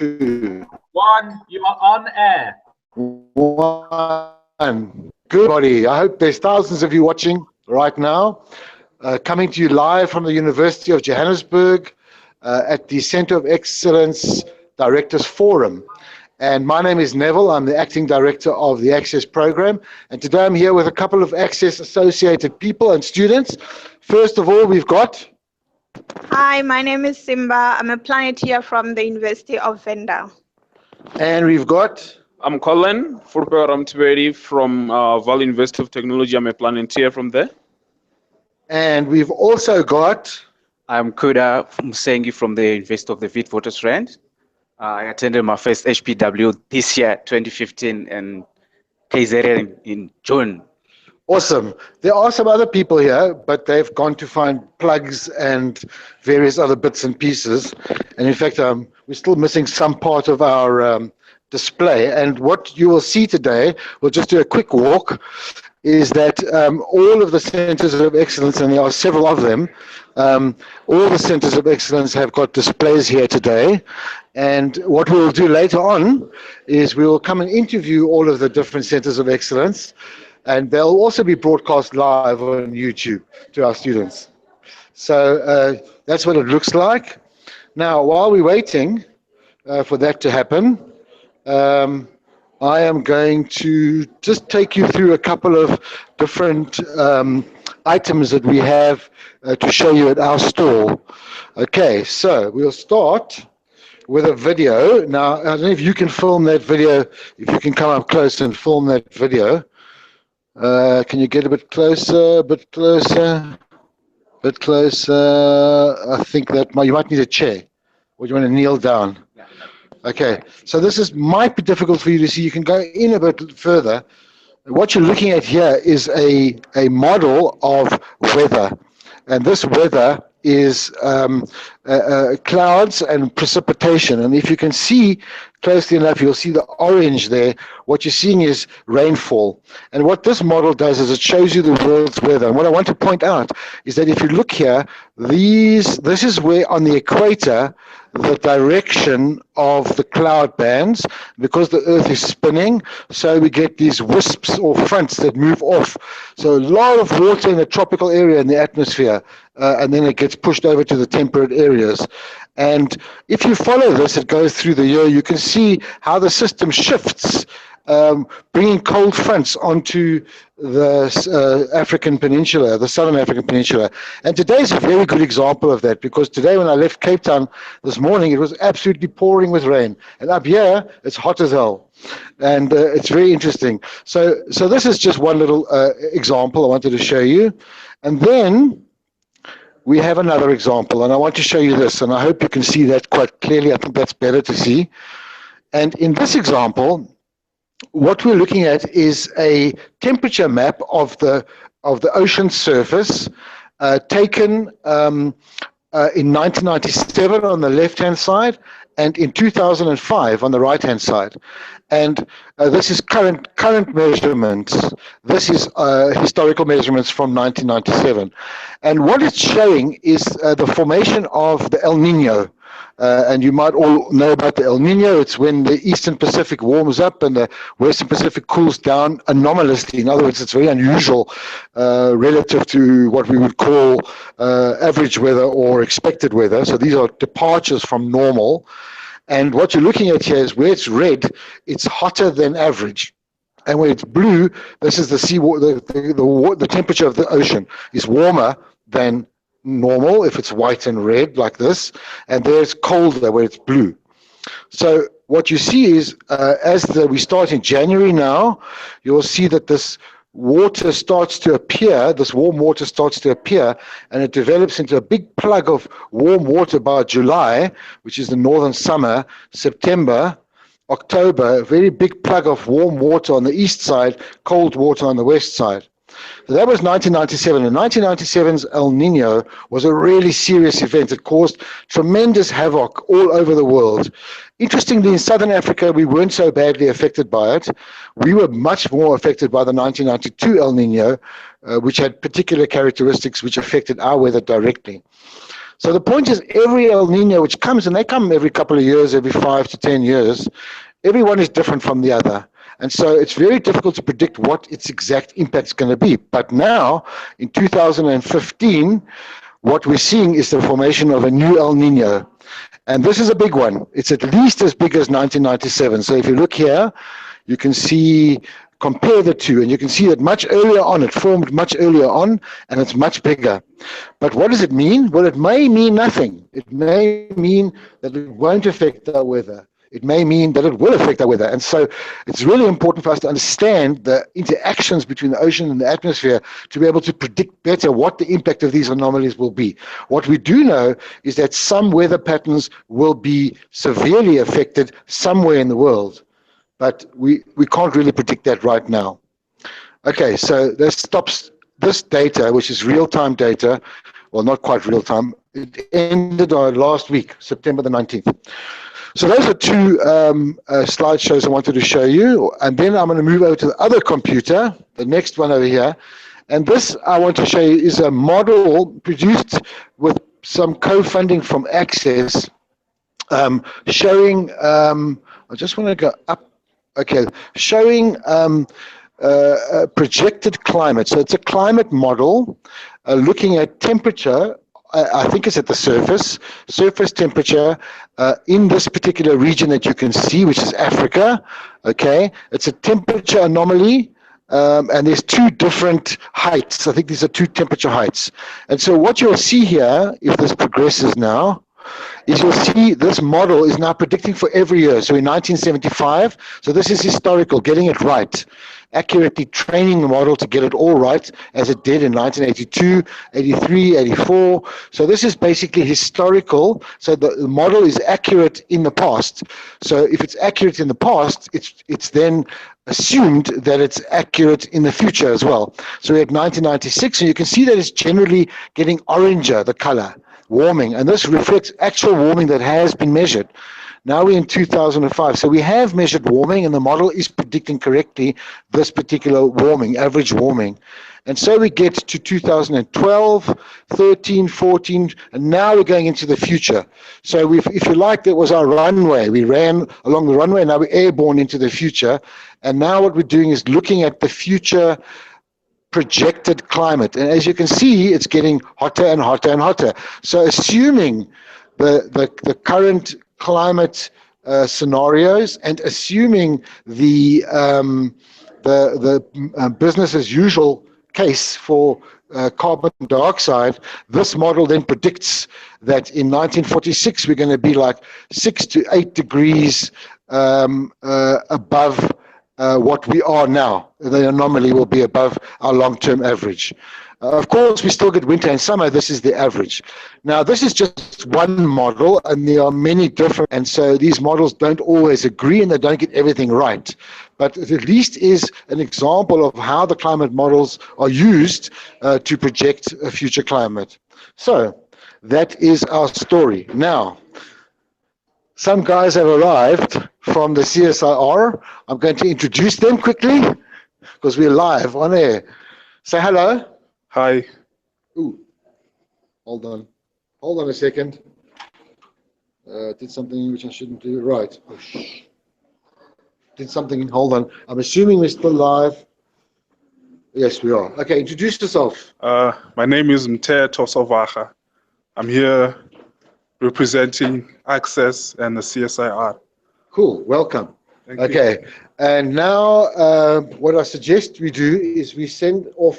One, you are on air. One. Good buddy. I hope there's thousands of you watching right now, coming to you live from the University of Johannesburg at the Centre of Excellence Directors Forum. And my name is Neville. I'm the Acting Director of the Access Program. And today I'm here with a couple of Access associated people and students. First of all, we've got... Hi, my name is Simba. I'm a Planeteer from the University of Venda. And we've got... I'm Klien from Valley University of Technology. I'm a Planeteer from there. And we've also got... I'm Kuda Musengi from the University of the Witwatersrand. I attended my first HPW this year, 2015, and KZN in June. Awesome. There are some other people here, but they've gone to find plugs and various other bits and pieces. And in fact, we're still missing some part of our display. And what you will see today, we'll just do a quick walk, is that all of the Centres of Excellence, and there are several of them, all the Centres of Excellence have got displays here today. And what we'll do later on is we will come and interview all of the different Centres of Excellence, and they'll also be broadcast live on YouTube to our students. So that's what it looks like. Now, while we're waiting for that to happen, I am going to just take you through a couple of different items that we have to show you at our stall. Okay, so we'll start with a video. Now, I don't know if you can film that video, if you can come up close and film that video. Can you get a bit closer, a bit closer, a bit closer? I think that you might need a chair, or you want to kneel down. Okay, so this might be difficult for you to see. You can go in a bit further. What you're looking at here is a model of weather, and this weather is clouds and precipitation. And if you can see closely enough, you'll see the orange there. What you're seeing is rainfall. And what this model does is it shows you the world's weather. And what I want to point out is that if you look here, this is where on the equator, the direction of the cloud bands, because the Earth is spinning, so we get these wisps or fronts that move off. So a lot of water in the tropical area in the atmosphere, and then it gets pushed over to the temperate areas. And if you follow this, it goes through the year, you can see how the system shifts, bringing cold fronts onto the African Peninsula, the Southern African Peninsula. And today is a very good example of that, because today when I left Cape Town this morning, it was absolutely pouring with rain. And up here, it's hot as hell. And it's very interesting. So this is just one little example I wanted to show you. And then we have another example, and I want to show you this, and I hope you can see that quite clearly. I think that's better to see. And in this example, what we're looking at is a temperature map of the ocean surface taken in 1997 on the left-hand side and in 2005 on the right-hand side. And this is current measurements. This is historical measurements from 1997. And what it's showing is the formation of the El Nino. And you might all know about the El Nino. It's when the Eastern Pacific warms up and the Western Pacific cools down anomalously. In other words, it's very unusual relative to what we would call average weather or expected weather. So these are departures from normal. And what you're looking at here is where it's red, it's hotter than average. And where it's blue, this is the seawater, the temperature of the ocean is warmer than normal if it's white and red like this, and there's colder where it's blue. So what you see is we start in January now, you'll see that this water starts to appear, this warm water starts to appear, and it develops into a big plug of warm water by July, which is the northern summer, September, October, a very big plug of warm water on the east side, cold water on the west side. So that was 1997, and 1997's El Nino was a really serious event. It caused tremendous havoc all over the world. Interestingly, in Southern Africa, we weren't so badly affected by it. We were much more affected by the 1992 El Nino, which had particular characteristics which affected our weather directly. So the point is, every El Nino which comes, and they come every couple of years, every 5 to 10 years, every one is different from the other. And so it's very difficult to predict what its exact impact is going to be. But now, in 2015, what we're seeing is the formation of a new El Nino. And this is a big one. It's at least as big as 1997. So if you look here, you can see, compare the two, and you can see that much earlier on, it formed much earlier on, and it's much bigger. But what does it mean? Well, it may mean nothing. It may mean that it won't affect our weather. It may mean that it will affect our weather. And so it's really important for us to understand the interactions between the ocean and the atmosphere to be able to predict better what the impact of these anomalies will be. What we do know is that some weather patterns will be severely affected somewhere in the world, but we can't really predict that right now. Okay, so this stops this data, which is real-time data, well, not quite real-time. It ended last week, September the 19th. So those are two slideshows I wanted to show you, and then I'm going to move over to the other computer, the next one over here. And this I want to show you is a model produced with some co-funding from Access, showing, I just want to go up, okay, showing projected climate. So it's a climate model looking at temperature. I think it's at the surface temperature in this particular region that you can see, which is Africa. Okay, it's a temperature anomaly, and there's two different heights. I think these are two temperature heights. And so what you'll see here, if this progresses now, is you'll see this model is now predicting for every year. So in 1975, so this is historical, getting it right, accurately training the model to get it all right, as it did in 1982, 83, 84. So this is basically historical. So the model is accurate in the past. So if it's accurate in the past, it's then assumed that it's accurate in the future as well. So we're at 1996, and you can see that it's generally getting oranger, the color, warming, and this reflects actual warming that has been measured. Now we're in 2005, so we have measured warming, and the model is predicting correctly this particular warming, average warming. And so we get to 2012, 13, 14, and now we're going into the future. So if you like, that was our runway. We ran along the runway, and now we're airborne into the future. And now what we're doing is looking at the future projected climate. And as you can see, it's getting hotter and hotter and hotter. So assuming the current climate scenarios, and assuming the business as usual case for carbon dioxide, this model then predicts that in 1946 we're going to be like 6 to 8 degrees above what we are now. The anomaly will be above our long-term average. Of course, we still get winter and summer. This is the average. Now, this is just one model, and there are many different, and so these models don't always agree, and they don't get everything right. But it at least is an example of how the climate models are used to project a future climate. So that is our story. Now, some guys have arrived from the CSIR. I'm going to introduce them quickly because we're live on air. Say hello. Hi. Ooh, hold on. Hold on a second. Did something which I shouldn't do. Right. Oh, shh. Did something. Hold on. I'm assuming we're still live. Yes, we are. Okay, introduce yourself. My name is Mte Tosovacha. I'm here representing Access and the CSIR. Cool. Welcome. Thank you. Okay. And now what I suggest we do is we send off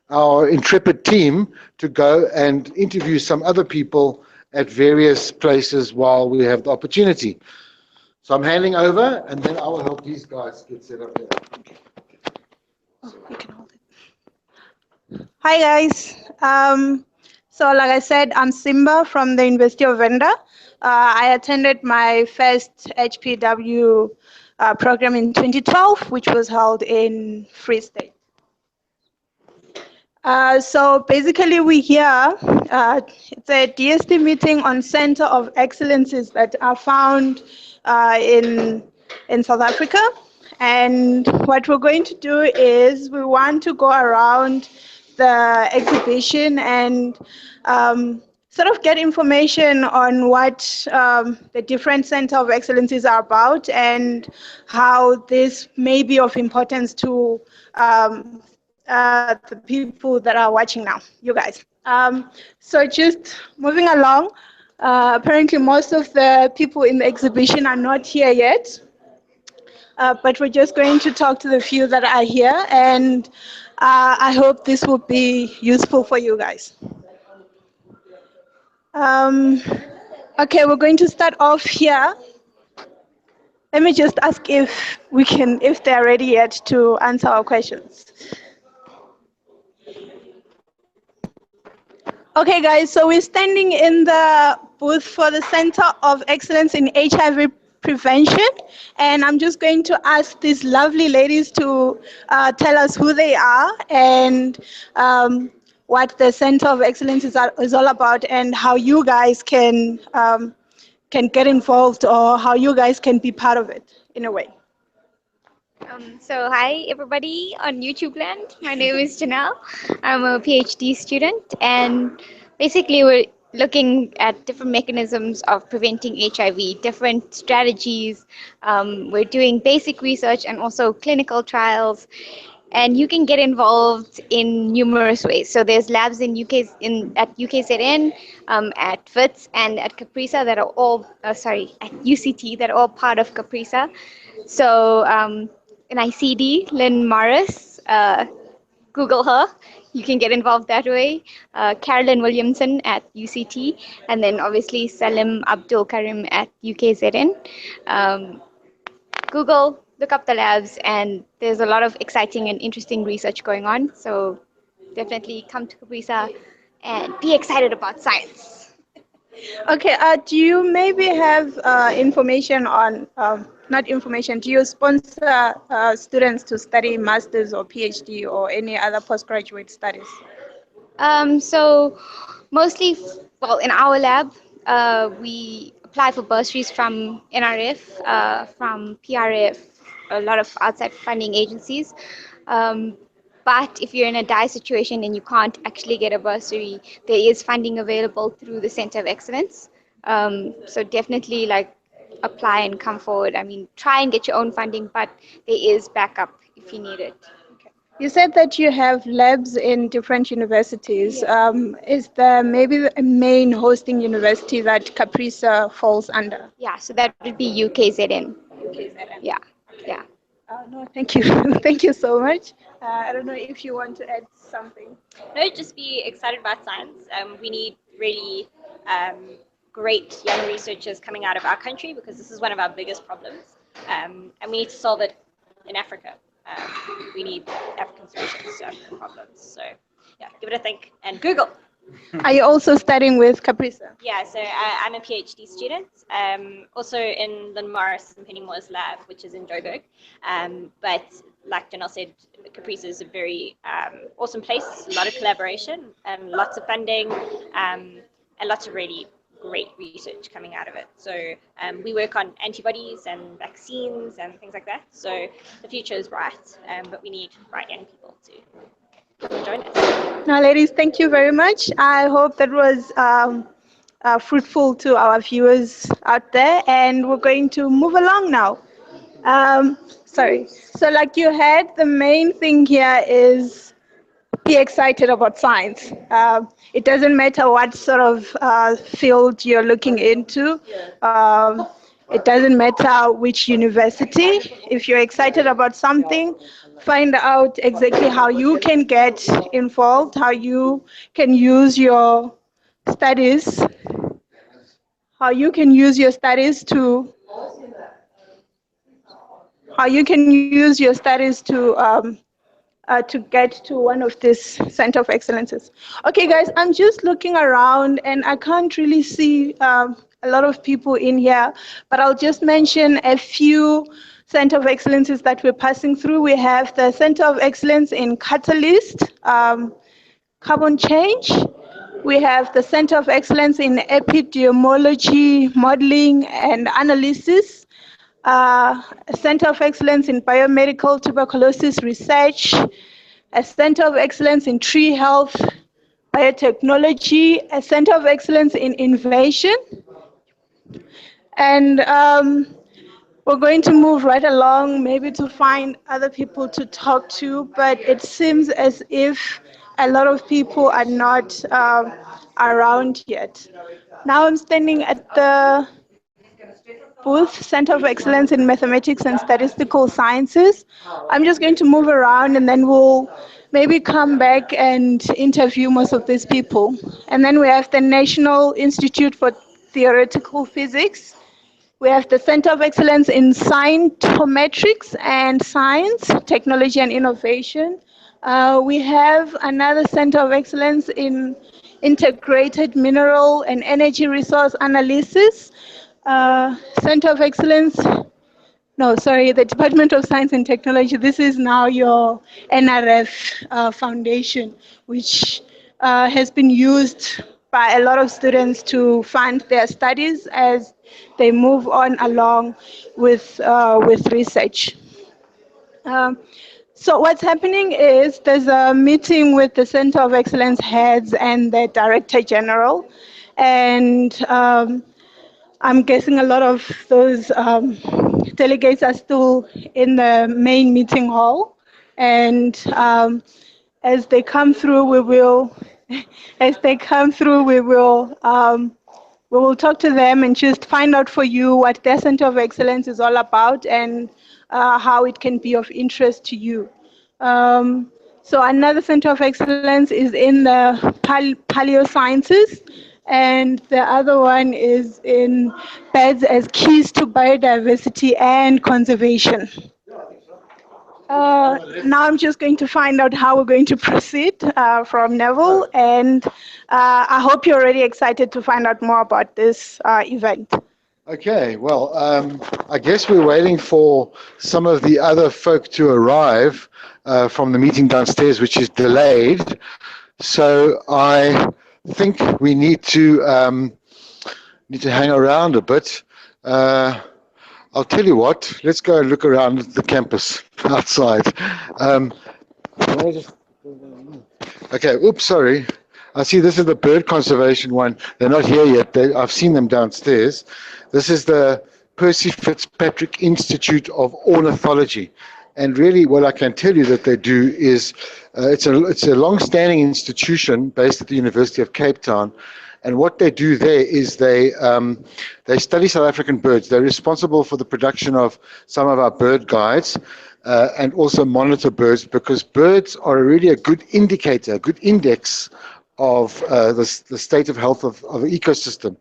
our intrepid team to go and interview some other people at various places while we have the opportunity. So I'm handing over, and then I will help these guys get set up here. Oh, you can hold it. Hi guys. So like I said, I'm Simba from the University of Venda. I attended my first HPW program in 2012, which was held in Free State. So basically we're here, it's a DST meeting on Center of Excellences that are found in South Africa. And what we're going to do is we want to go around the exhibition and sort of get information on what the different Center of Excellences are about and how this may be of importance to the people that are watching now, you guys. So just moving along, apparently most of the people in the exhibition are not here yet, but we're just going to talk to the few that are here, and I hope this will be useful for you guys. Okay, we're going to start off here. Let me just ask if they're ready yet to answer our questions. Okay, guys, so we're standing in the booth for the Center of Excellence in HIV Prevention, and I'm just going to ask these lovely ladies to tell us who they are and what the Center of Excellence is all about, and how you guys can get involved, or how you guys can be part of it in a way. So hi everybody on YouTube land. My name is Janelle. I'm a PhD student, and basically we're looking at different mechanisms of preventing HIV, different strategies. We're doing basic research and also clinical trials, and you can get involved in numerous ways. So there's labs at UKZN, at VITS, and at CAPRISA that are all at UCT that are all part of CAPRISA. So in ICD, Lynn Morris, Google her. You can get involved that way. Carolyn Williamson at UCT, and then obviously Salim Abdul Karim at UKZN. Google, look up the labs, and there's a lot of exciting and interesting research going on. So definitely come to CAPRISA and be excited about science. Okay, do you maybe have information on, not information, do you sponsor students to study master's or PhD or any other postgraduate studies? So mostly, in our lab, we apply for bursaries from NRF, from PRF, a lot of outside funding agencies. But if you're in a dire situation and you can't actually get a bursary, there is funding available through the Center of Excellence. So definitely apply and come forward. I mean, try and get your own funding, but there is backup if you need it. You said that you have labs in different universities. Is there maybe a main hosting university that CAPRISA falls under? Yeah, so that would be UKZN. UKZN. Yeah, yeah. No, thank you. Thank you so much. I don't know if you want to add something. No, just be excited about science. We need really great young researchers coming out of our country, because this is one of our biggest problems. And we need to solve it in Africa. We need African solutions to African problems. So yeah, give it a think and Google. Are you also studying with CAPRISA? Yeah, so I'm a PhD student, also in Lynn Morris and Penny Moore's lab, which is in Joburg. But like Janelle said, CAPRISA is a very awesome place, a lot of collaboration, lots of funding, and lots of really great research coming out of it. So we work on antibodies and vaccines and things like that. So the future is bright, but we need bright young people to join us. Now, ladies, thank you very much. I hope that was fruitful to our viewers out there, and we're going to move along now. So like you heard, the main thing here is be excited about science. It doesn't matter what sort of field you're looking into. It doesn't matter which university. If you're excited about something, find out exactly how you can get involved, how you can use your studies, to get to one of these Center of Excellences. Okay, guys, I'm just looking around and I can't really see a lot of people in here, but I'll just mention a few Center of Excellences that we're passing through. We have the Center of Excellence in Catalyst, Carbon Change. We have the Center of Excellence in Epidemiology, Modeling and Analysis. A Center of Excellence in Biomedical Tuberculosis Research, a Center of Excellence in Tree Health, biotechnology, a Center of Excellence in Innovation. And we're going to move right along, maybe to find other people to talk to, but it seems as if a lot of people are not around yet. Now I'm standing at the booth, Center of Excellence in Mathematics and Statistical Sciences. I'm just going to move around and then we'll maybe come back and interview most of these people. And then we have the National Institute for Theoretical Physics. We have the Center of Excellence in Scientometrics and Science, Technology and Innovation. We have another Center of Excellence in Integrated Mineral and Energy Resource Analysis. Center of Excellence, the Department of Science and Technology. This is now your NRF Foundation, which has been used by a lot of students to fund their studies as they move on along with research. So what's happening is there's a meeting with the Center of Excellence heads and the Director General, and I'm guessing a lot of those delegates are still in the main meeting hall, and as they come through, we will talk to them and just find out for you what their Center of Excellence is all about and how it can be of interest to you. So another Center of Excellence is in the Paleo Sciences, and the other one is in birds as keys to biodiversity and conservation. Now I'm just going to find out how we're going to proceed from Neville, and I hope you're already excited to find out more about this event. Okay, well, I guess we're waiting for some of the other folk to arrive from the meeting downstairs, which is delayed. So I think we need to hang around a bit. I'll tell you what, let's go and look around the campus outside. Okay, oops, sorry. I see this is the bird conservation one. They're not here yet. I've seen them downstairs. This is the Percy Fitzpatrick Institute of Ornithology. And really what I can tell you that they do is, it's a long-standing institution based at the University of Cape Town. And what they do there is they study South African birds. They're responsible for the production of some of our bird guides and also monitor birds, because birds are really a good indicator, a good index of the state of health of an ecosystem.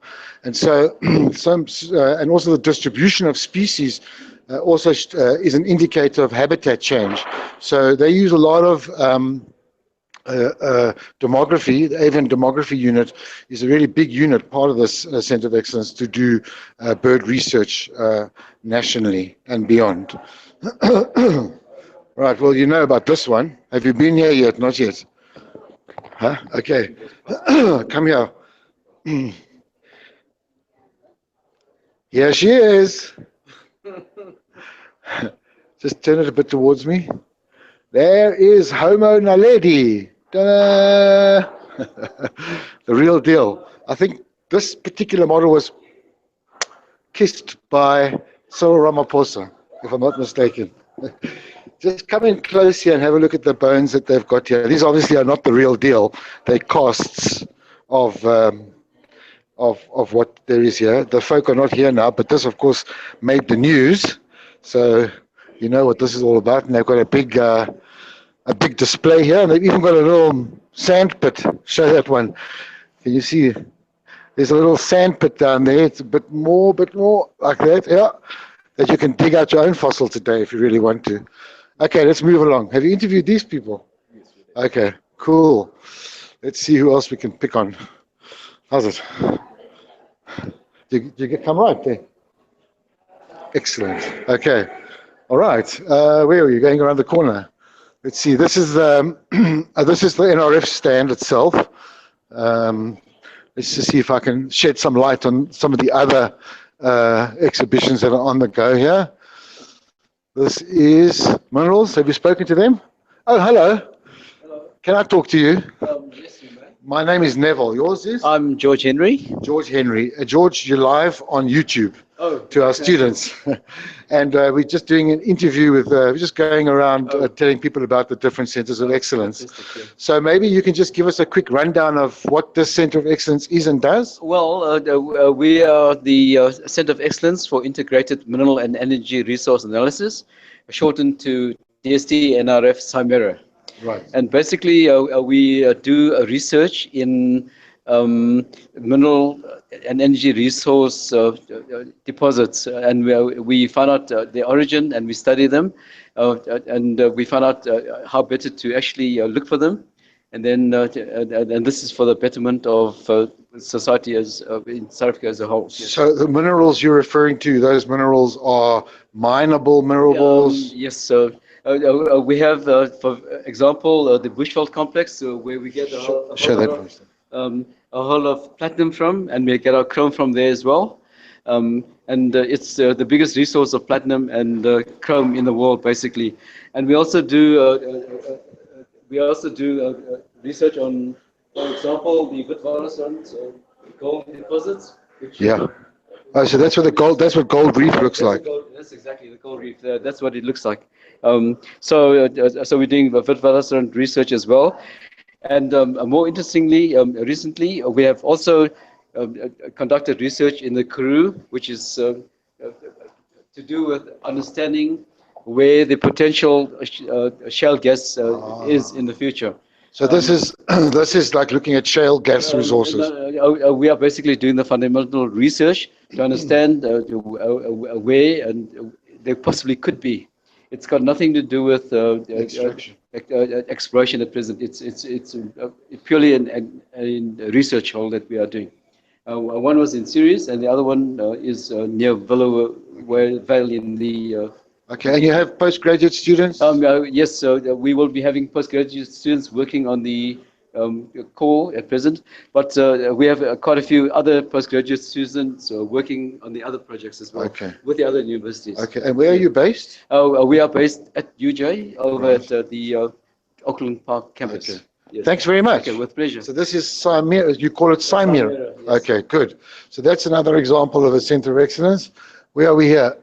And so, and also the distribution of species also is an indicator of habitat change. So they use a lot of demography. The avian demography unit is a really big unit, part of this Center of Excellence, to do bird research nationally and beyond. Right, well, you know about this one. Have you been here yet? Not yet. Huh? Okay. Come here. Here she is. Just turn it a bit towards me. There is Homo naledi. Ta-da! The real deal. I think this particular model was kissed by Cyril Ramaphosa, if I'm not mistaken. Just come in close here and have a look at the bones that they've got here. These obviously are not the real deal. They're casts of what there is here. The folk are not here now, but this, of course, made the news. So you know what this is all about. And they've got a big display here, and they've even got a little sand pit. Show that one. Can you see? There's a little sand pit down there. It's a bit more like that. Yeah, that you can dig out your own fossil today if you really want to. Okay, let's move along. Have you interviewed these people? Yes, we did. Okay, cool. Let's see who else we can pick on. How's it? Did you come right there? Excellent. Okay. All right. Where are you? Going around the corner. Let's see. This is the NRF stand itself. Let's just see if I can shed some light on some of the other exhibitions that are on the go here. This is Minerals. Have you spoken to them? Oh, hello. Hello. Can I talk to you? Yes, you may. My name is Neville. Yours is? I'm George Henry. George Henry. George, you're live on YouTube to our students. And we're just doing an interview with, we're just going around telling people about the different centers of excellence. So maybe you can just give us a quick rundown of what this Center of Excellence is and does? Well, we are the Center of Excellence for Integrated Mineral and Energy Resource Analysis, shortened to DST-NRF Simera. Right. And basically, we do research in mineral and energy resource deposits, and we find out their origin, and we study them, and we find out how better to actually look for them, and then and this is for the betterment of society as in South Africa as a whole. Yes. So the minerals you're referring to, those minerals are mineable minerals? Yes. So we have, for example, the Bushveld complex, where we get a whole of platinum from, and we get our chrome from there as well. And it's the biggest resource of platinum and chrome in the world, basically. And we also do research on, for example, the Witwatersrand gold deposits. Yeah. Oh, so that's what the gold. That's what gold reef looks like. That's exactly the gold reef. That's what it looks like. So we're doing Witwatersrand research as well. And more interestingly, recently we have also conducted research in the Karoo, which is to do with understanding where the potential shale gas is in the future. So this is like looking at shale gas resources. We are basically doing the fundamental research to understand where and they possibly could be. It's got nothing to do with exploration at present. It's purely in research hole that we are doing. One was in Sirius, and the other one is near Vale in the. Okay, and you have postgraduate students? Yes, we will be having postgraduate students working on the core at present, but we have quite a few other postgraduate students working on the other projects as well, with the other universities. Okay, and where are you based? We are based at UJ over at the Auckland Park campus. Okay. Yes. Thanks very much. Okay, with pleasure. So this is Simera, you call it Simera? Yes. Okay, good. So that's another example of a center of excellence. Where are we here?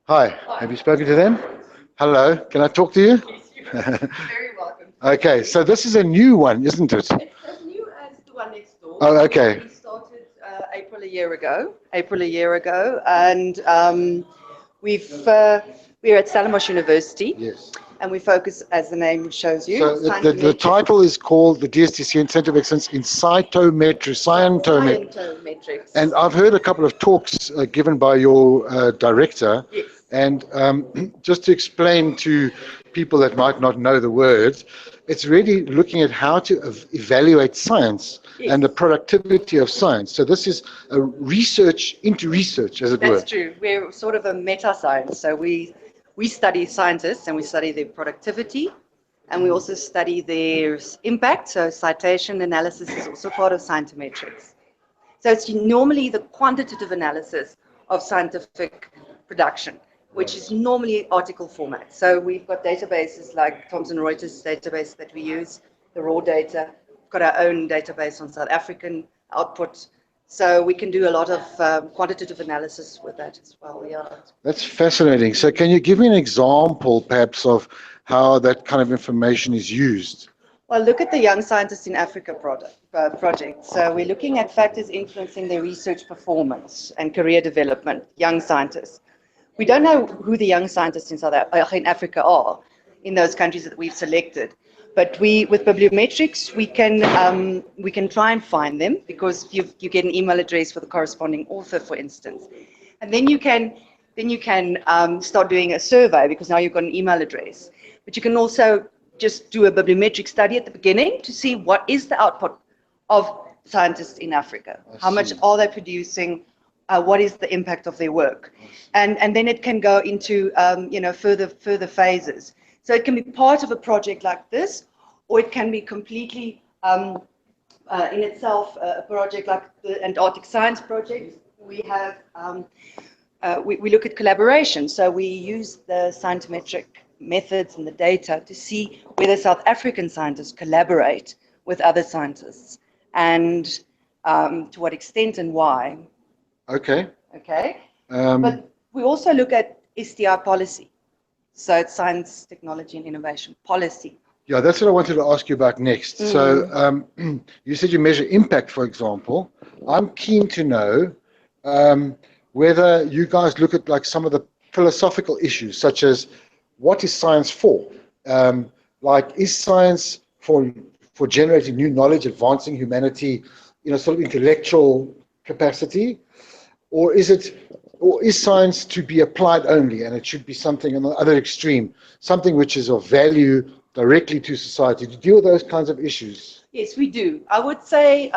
Hi, have you spoken to them? Hello, can I talk to you? Very welcome. Okay, so this is a new one, isn't it? It's as new as the one next door. Oh, okay. We started April a year ago, and we're at Stellenbosch University. Yes. And we focus, as the name shows you. So the title is called the DST Center of Excellence in Cytometrics. And I've heard a couple of talks given by your director. Yes. And just to explain to people that might not know the words, it's really looking at how to evaluate science and the productivity of science. So this is a research into research, as it were. That's true. We're sort of a meta-science. So we study scientists and we study their productivity, and we also study their impact. So citation analysis is also part of scientometrics. So it's normally the quantitative analysis of scientific production, which is normally article format. So we've got databases like Thomson Reuters database that we use, the raw data. We've got our own database on South African output. So we can do a lot of quantitative analysis with that as well. Yeah. That's fascinating. So can you give me an example, perhaps, of how that kind of information is used? Well, look at the Young Scientists in Africa project. So we're looking at factors influencing their research performance and career development, young scientists. We don't know who the young scientists in Africa are in those countries that we've selected. But with bibliometrics, we can try and find them, because you get an email address for the corresponding author, for instance, and then you can start doing a survey, because now you've got an email address. But you can also just do a bibliometric study at the beginning to see what is the output of scientists in Africa. How much are they producing? What is the impact of their work? And then it can go into further phases. So it can be part of a project like this, or it can be completely in itself a project like the Antarctic Science Project. We have we look at collaboration. So we use the scientometric methods and the data to see whether South African scientists collaborate with other scientists, and to what extent and why. Okay. Okay. But we also look at STI policy. So it's science, technology, and innovation policy. Yeah, that's what I wanted to ask you about next. So you said you measure impact, for example. I'm keen to know whether you guys look at like some of the philosophical issues, such as what is science for? Like, is science for generating new knowledge, advancing humanity, sort of intellectual capacity, or is science to be applied only, and it should be something on the other extreme, something which is of value directly to society? To deal with those kinds of issues? Yes, we do. I would say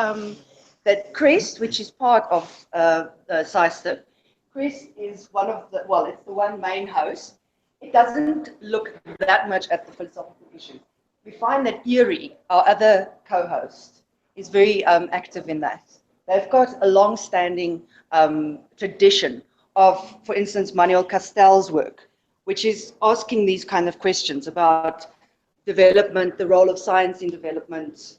that CREST, which is part of SciSTIP, CREST is one of the, well, it's the one main host. It doesn't look that much at the philosophical issues. We find that ERI, our other co-host, is very active in that. They've got a long-standing tradition of, for instance, Manuel Castell's work, which is asking these kind of questions about development, the role of science in development,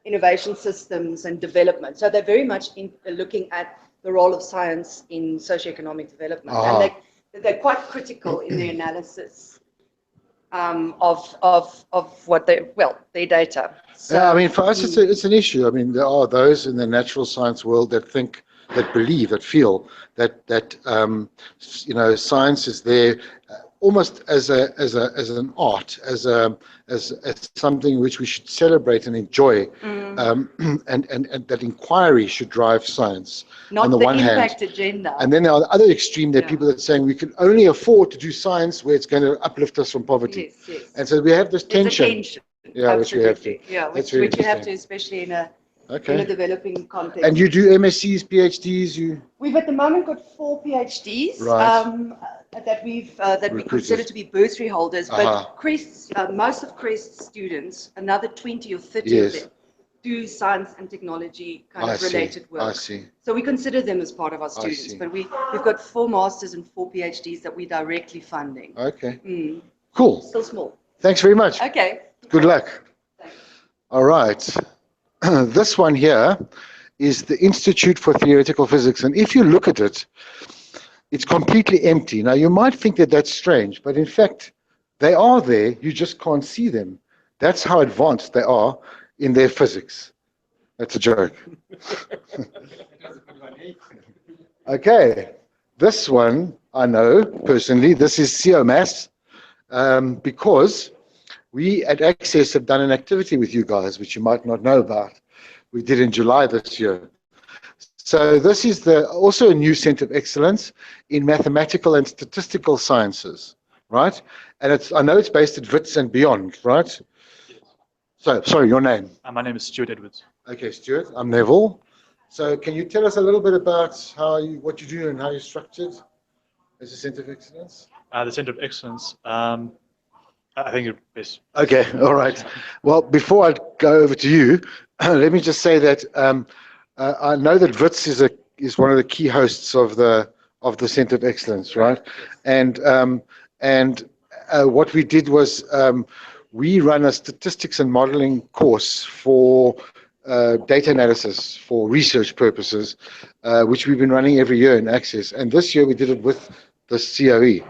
innovation systems and development. So they're very much looking at the role of science in socioeconomic development. And they're quite critical in their analysis of what their data. So, yeah, I mean, for us, it's an issue. I mean, there are those in the natural science world that think, that believe, that feel that science is there almost as an art, as something which we should celebrate and enjoy, and that inquiry should drive science. Not on the one impact hand, agenda. and then on the other extreme, there are people that are saying we can only afford to do science where it's going to uplift us from poverty. Yes, yes. And so we have this tension. There's a tension. Yeah, Absolutely. which we have to. Yeah, which you have to, especially in a developing context. And you do MSCs, PhDs? We've at the moment got 4 PhDs that we consider to be bursary holders. But CREST, most of CREST students, another 20 or 30 of them, do science and technology kind of related work. I see. So we consider them as part of our students. But we've got 4 masters and 4 PhDs that we're directly funding. Okay. Cool. Still small. Thanks very much. Okay. Good luck. Thanks. All right. This one here is the Institute for Theoretical Physics. And if you look at it, it's completely empty. Now, you might think that that's strange, but in fact, they are there. You just can't see them. That's how advanced they are in their physics. That's a joke. Okay. This one, I know personally, this is COMAS, because we at Access have done an activity with you guys, which you might not know about. We did in July this year. So this is also a new Centre of Excellence in mathematical and statistical sciences, right? And I know it's based at WITS and beyond, right? Yes. So, sorry, your name? My name is Stuart Edwards. Okay, Stuart. I'm Neville. So can you tell us a little bit about what you do and how you're structured as a Centre of Excellence? The Centre of Excellence, I think it's best. Okay, all right. Well, before I go over to you, let me just say that I know that WITS is one of the key hosts of the Centre of Excellence, right? And what we did was we run a statistics and modeling course for data analysis for research purposes, which we've been running every year in Access. And this year we did it with the CoE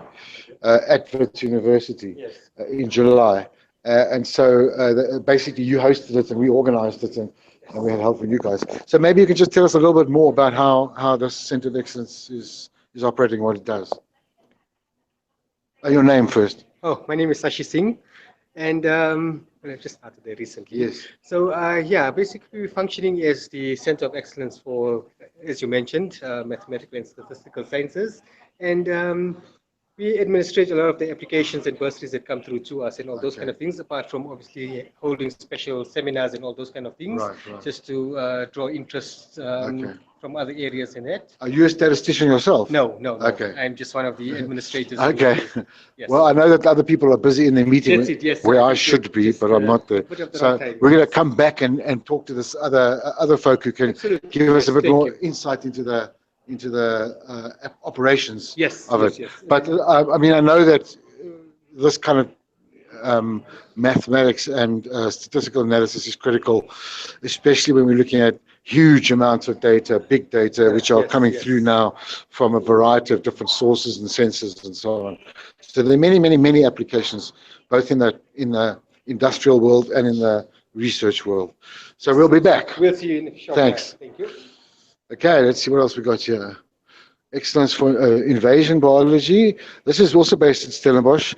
at WITS University in July. And so basically you hosted it and we organized it, and we had help from you guys. So maybe you can just tell us a little bit more about how this Centre of Excellence is operating, what it does. Your name first. Oh, my name is Sashi Singh, and I've just started there recently. Yes. So basically we're functioning as the Centre of Excellence for, as you mentioned, mathematical and statistical sciences, and we administrate a lot of the applications and bursaries that come through to us and all those kind of things, apart from obviously holding special seminars and all those kind of things, just to draw interest from other areas in it. Are you a statistician yourself? No. Okay. I'm just one of the administrators. Okay. Yes. Well, I know that other people are busy in the meeting where I should be, but I'm not there. So we're going to come back and talk to this other folk who can give us a bit more insight into the operations of it. Yes. But I mean, I know that this kind of mathematics and statistical analysis is critical, especially when we're looking at huge amounts of data, big data, which are coming through now from a variety of different sources and sensors and so on. So there are many, many, many applications, both in the industrial world and in the research world. So we'll be back. We'll see you in a short Thanks. while. Thank you. Okay, let's see what else we got here. Excellence for Invasion Biology. This is also based in Stellenbosch.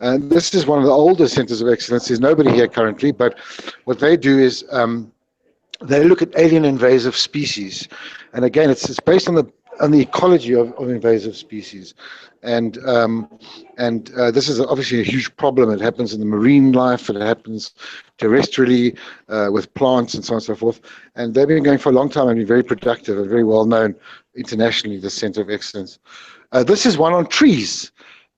And this is one of the older centers of excellence. There's nobody here currently, but what they do is they look at alien invasive species. And again, it's based on the ecology of invasive species. And this is obviously a huge problem. It happens in the marine life, it happens terrestrially with plants and so on and so forth. And they've been going for a long time and been very productive and very well known internationally, the Center of Excellence. This is one on trees.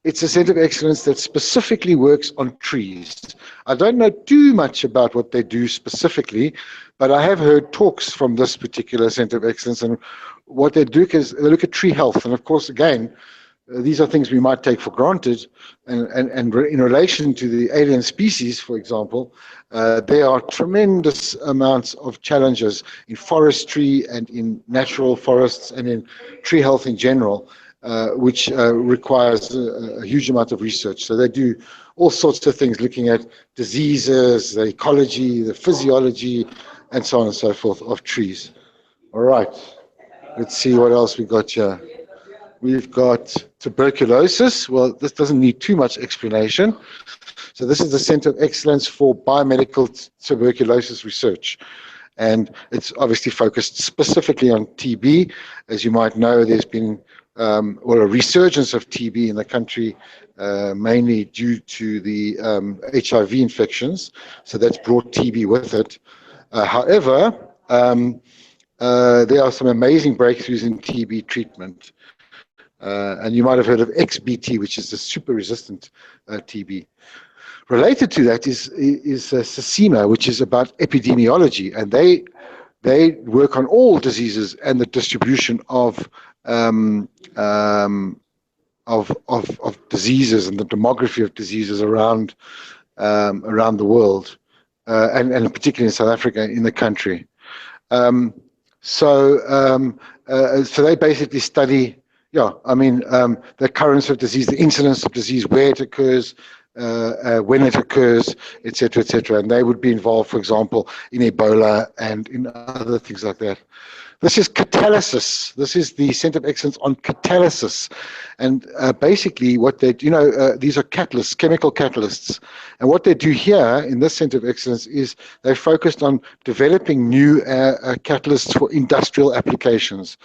It's a Center of Excellence that specifically works on trees. I don't know too much about what they do specifically, but I have heard talks from this particular Center of Excellence, and what they do is they look at tree health. And of course, again, these are things we might take for granted, and in relation to the alien species, for example, there are tremendous amounts of challenges in forestry and in natural forests and in tree health in general, which requires a huge amount of research. So they do all sorts of things looking at diseases, the ecology, the physiology, and so on and so forth of trees. All right, let's see what else we got here. We've got tuberculosis. Well, this doesn't need too much explanation. So this is the Center of Excellence for Biomedical Tuberculosis Research. And it's obviously focused specifically on TB. As you might know, there's been a resurgence of TB in the country, mainly due to the HIV infections. So that's brought TB with it. However, there are some amazing breakthroughs in TB treatment. And you might have heard of XBT, which is the super-resistant TB. Related to that is SESIMA, which is about epidemiology, and they work on all diseases and the distribution of diseases and the demography of diseases around the world, and particularly in South Africa, in the country. So they basically study, the occurrence of disease, the incidence of disease, where it occurs, when it occurs, etc., and they would be involved, for example, in Ebola and in other things like that. This is catalysis. This is the Center of Excellence on catalysis, and basically what they, these are catalysts, chemical catalysts, and what they do here in this Center of Excellence is they're focused on developing new catalysts for industrial applications,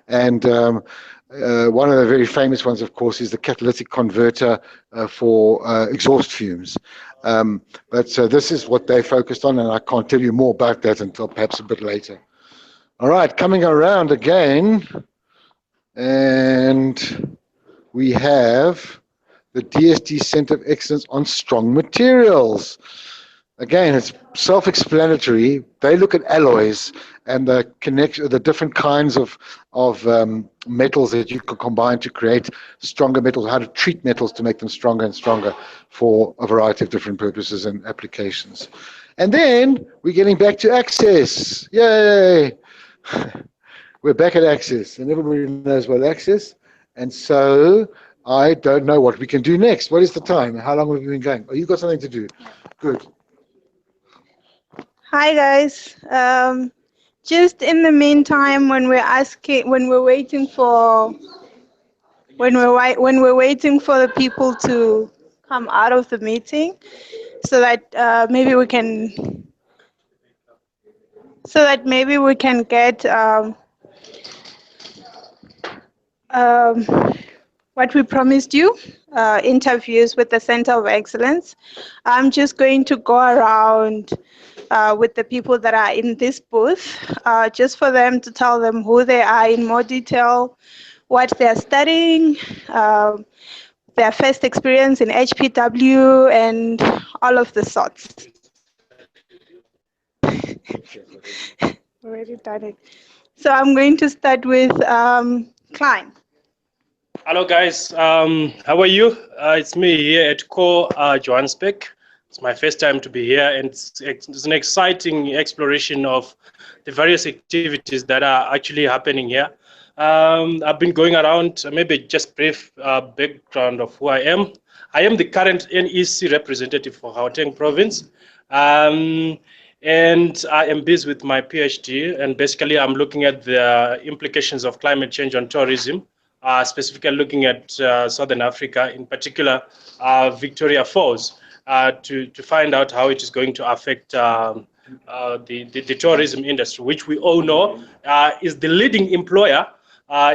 and one of the very famous ones, of course, is the catalytic converter for exhaust fumes. But this is what they focused on, and I can't tell you more about that until perhaps a bit later. All right, coming around again, and we have the DST Center of Excellence on Strong Materials. Again, it's self-explanatory. They look at alloys and the different kinds of metals that you can combine to create stronger metals, how to treat metals to make them stronger and stronger for a variety of different purposes and applications. And then we're getting back to access. Yay! We're back at access, and everybody knows what access. And so I don't know what we can do next. What is the time? How long have we been going? Oh, you've got something to do. Good. Hi guys. Just in the meantime, when we're waiting for the people to come out of the meeting, so that maybe we can get what we promised you, interviews with the Center of Excellence. I'm just going to go around with the people that are in this booth, just for them to tell them who they are in more detail, what they're studying, their first experience in HPW, and all of the sorts. Already done it. So I'm going to start with Klien. Hello guys, how are you? It's me here at Johannesburg. It's my first time to be here, and it's an exciting exploration of the various activities that are actually happening here. I've been going around, maybe just brief background of who I am. I am the current NEC representative for Gauteng province. And I am busy with my PhD, and basically I'm looking at the implications of climate change on tourism, specifically looking at Southern Africa, in particular Victoria Falls, to find out how it is going to affect the tourism industry, which we all know is the leading employer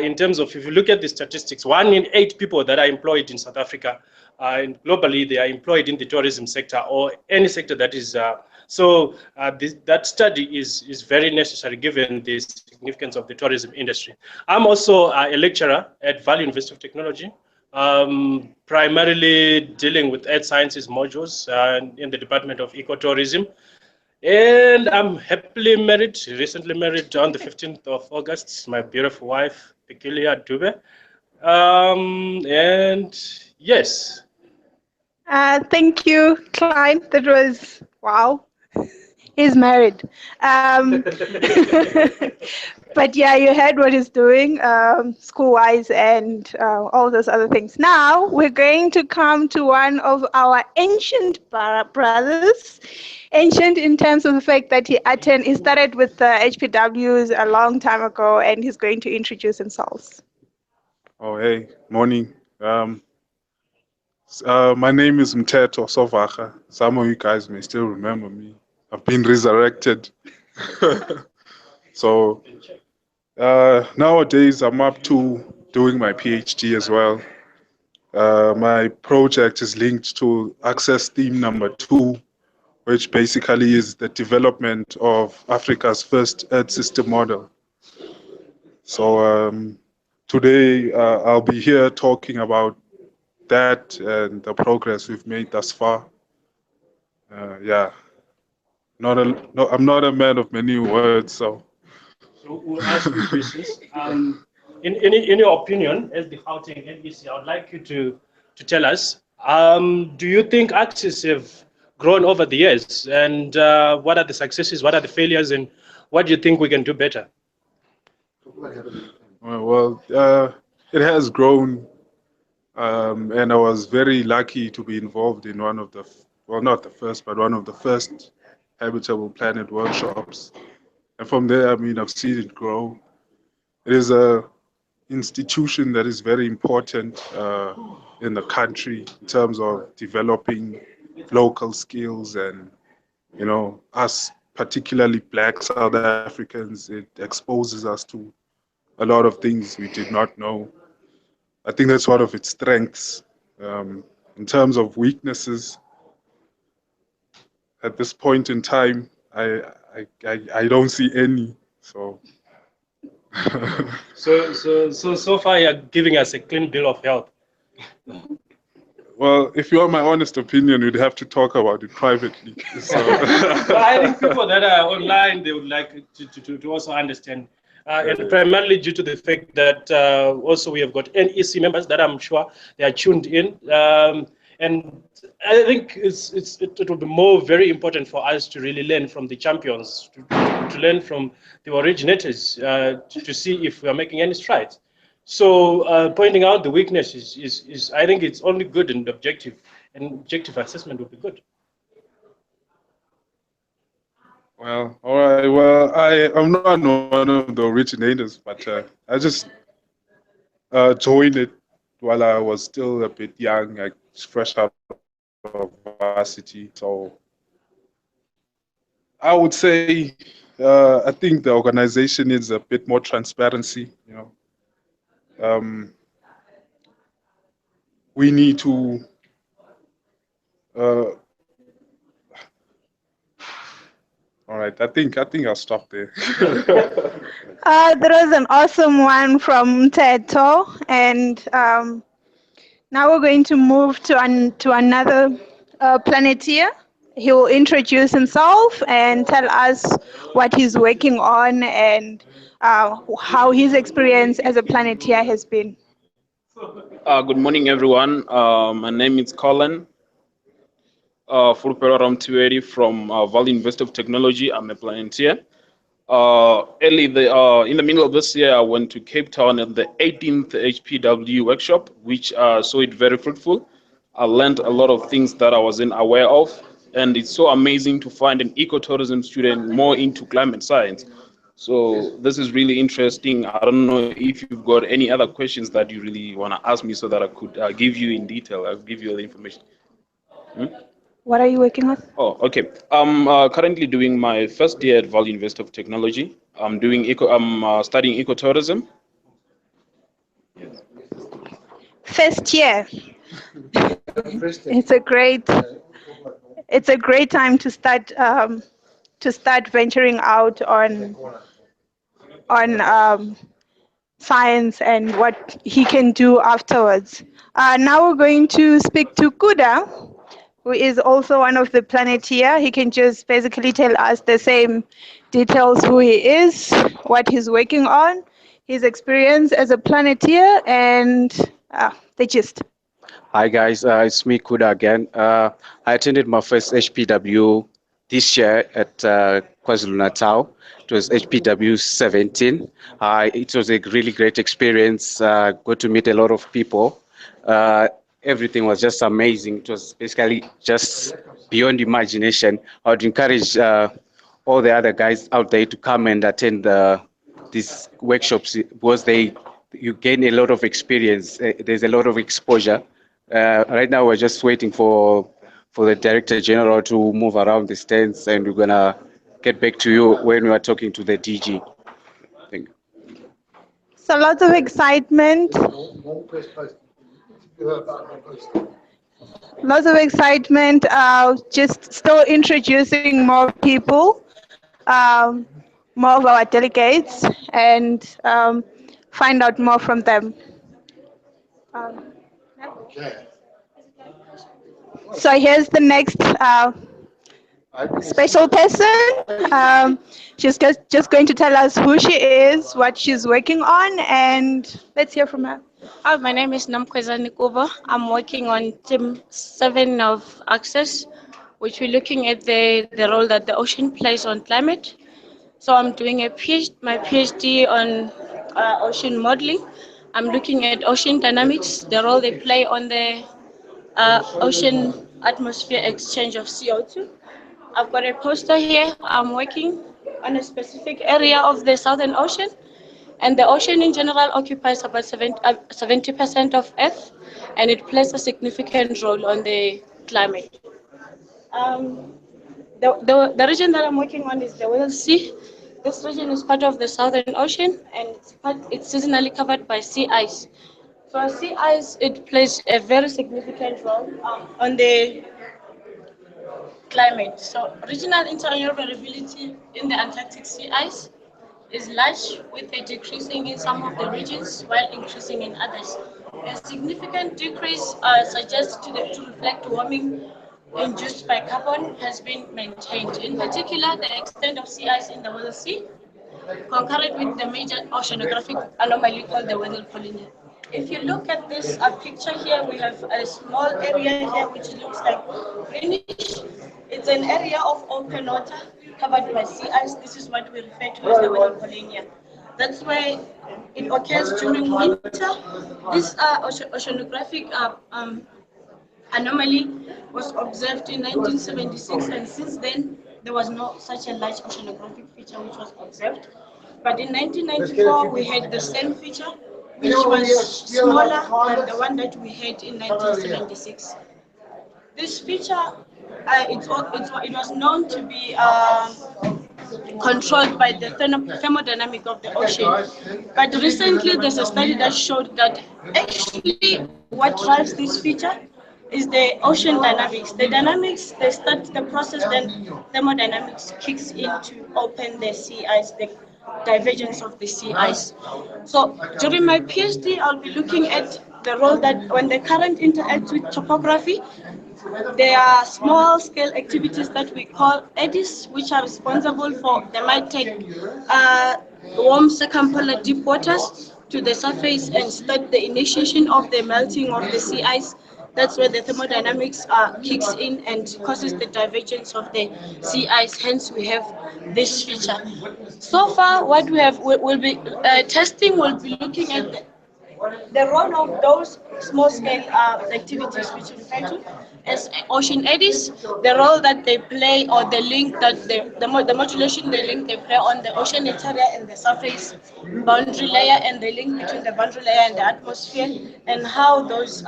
in terms of, if you look at the statistics, 1 in 8 people that are employed in South Africa, and globally they are employed in the tourism sector or any sector that is that study is very necessary given the significance of the tourism industry. I'm also a lecturer at Valley University of Technology, primarily dealing with earth sciences modules in the Department of Ecotourism. And I'm happily married, recently married on the 15th of August, my beautiful wife, Peculiar Dube. And yes. Thank you, Klien. That was, wow. He's married. But yeah, you heard what he's doing school-wise and all those other things. Now we're going to come to one of our ancient brothers. Ancient in terms of the fact that he started with the HPWs a long time ago, and he's going to introduce himself. Oh, hey, morning. My name is Mteto Sovacha. Some of you guys may still remember me. I've been resurrected. So nowadays I'm up to doing my PhD as well. My project is linked to access theme number 2, which basically is the development of Africa's first Earth system model. So today I'll be here talking about that and the progress we've made thus far. Yeah, I'm not a man of many words, so. So we'll ask you questions. In your opinion, as the Gauteng NEC, I would like you to tell us, do you think access have grown over the years? And what are the successes, what are the failures, and what do you think we can do better? Well, it has grown, and I was very lucky to be involved in one of the, well, not the first, but one of the first Habitable Planet workshops. And from there, I mean, I've seen it grow. It is an institution that is very important in the country in terms of developing local skills and, you know, us, particularly Black South Africans, it exposes us to a lot of things we did not know. I think that's one of its strengths. In terms of weaknesses, at this point in time, I don't see any. So. So far you're giving us a clean bill of health. Well, if you want my honest opinion, we'd have to talk about it privately. So. Well, I think people that are online, they would like to also understand. And primarily due to the fact that also we have got NEC members that I'm sure they are tuned in. And I think it will be very important for us to really learn from the champions, to learn from the originators, to see if we are making any strides. So pointing out the weaknesses is I think it's only good and objective assessment would be good. Well, all right. Well, I'm not one of the originators, but I just joined it while I was still a bit young, like fresh out of varsity. So I would say I think the organization needs a bit more transparency. You know, we need to. All right, I think I'll stop there. That was an awesome one from Teto, and now we're going to move to another Planeteer. He will introduce himself and tell us what he's working on and how his experience as a Planeteer has been. Good morning, everyone. My name is Colin. Fulpero Ramtiweri from Valley University of Technology. I'm a Planeteer. In the middle of this year, I went to Cape Town at the 18th HPW workshop, which saw it very fruitful. I learned a lot of things that I wasn't aware of, and it's so amazing to find an ecotourism student more into climate science. So this is really interesting. I don't know if you've got any other questions that you really want to ask me so that I could give you in detail. I'll give you all the information. What are you working on? Oh, okay. I'm currently doing my first year at Valley University of Technology. I'm studying ecotourism. First year. It's a great time to start venturing out on science and what he can do afterwards. Now we're going to speak to Kuda, who is also one of the Planeteer. He can just basically tell us the same details, who he is, what he's working on, his experience as a Planeteer, and the gist. Hi guys, it's me Kuda again. I attended my first HPW this year at KwaZulu-Natal. It was HPW 17. It was a really great experience. Got to meet a lot of people. Everything was just amazing. It was basically just beyond imagination. I would encourage all the other guys out there to come and attend these workshops because you gain a lot of experience. There's a lot of exposure. Right now, we're just waiting for the Director General to move around the stands, and we're gonna get back to you when we are talking to the DG. Thank you. So lots of excitement. Lots of excitement. Just still introducing more people, more of our delegates, and find out more from them. So here's the next special person. She's just going to tell us who she is, what she's working on, and let's hear from her. My name is Namkweza Nikuba. I'm working on Team 7 of Access, which we're looking at the role that the ocean plays on climate. So I'm doing my PhD on ocean modeling. I'm looking at ocean dynamics, the role they play on the ocean atmosphere exchange of CO2. I've got a poster here. I'm working on a specific area of the Southern Ocean, and the ocean in general occupies about 70% of Earth, and it plays a significant role on the climate. The region that I'm working on is the Weddell Sea. This region is part of the Southern Ocean, and it's seasonally covered by sea ice. So sea ice, it plays a very significant role on the climate. So regional interannual variability in the Antarctic sea ice is large, with a decreasing in some of the regions while increasing in others. A significant decrease suggests to reflect warming induced by carbon has been maintained. In particular, the extent of sea ice in the Weddell Sea, concurrent with the major oceanographic anomaly called the Weddell Polynya. If you look at this picture here, we have a small area here which looks like greenish. It's an area of open water covered by sea ice. This is what we refer to as the Weddell Polynya. That's why it occurs during winter. This oceanographic anomaly was observed in 1976, and since then there was no such a large oceanographic feature which was observed. But in 1994 we had the same feature, which was smaller than the one that we had in 1976. This feature, it was known to be controlled by the thermodynamic of the ocean. But recently there's a study that showed that actually what drives this feature is the ocean dynamics. The dynamics, they start the process, then thermodynamics kicks in to open the sea ice, the divergence of the sea ice. So during my PhD, I'll be looking at the role that when the current interacts with topography, there are small scale activities that we call eddies, which are responsible for, they might take warm circumpolar deep waters to the surface and start the initiation of the melting of the sea ice. That's where the thermodynamics kicks in and causes the divergence of the sea ice. Hence, we have this feature. So far, what we have will be testing. Will be looking at the role of those small-scale activities which refer to as ocean eddies, the role that they play or the link that the modulation, the link they play on the ocean interior and the surface boundary layer, and the link between the boundary layer and the atmosphere, and how those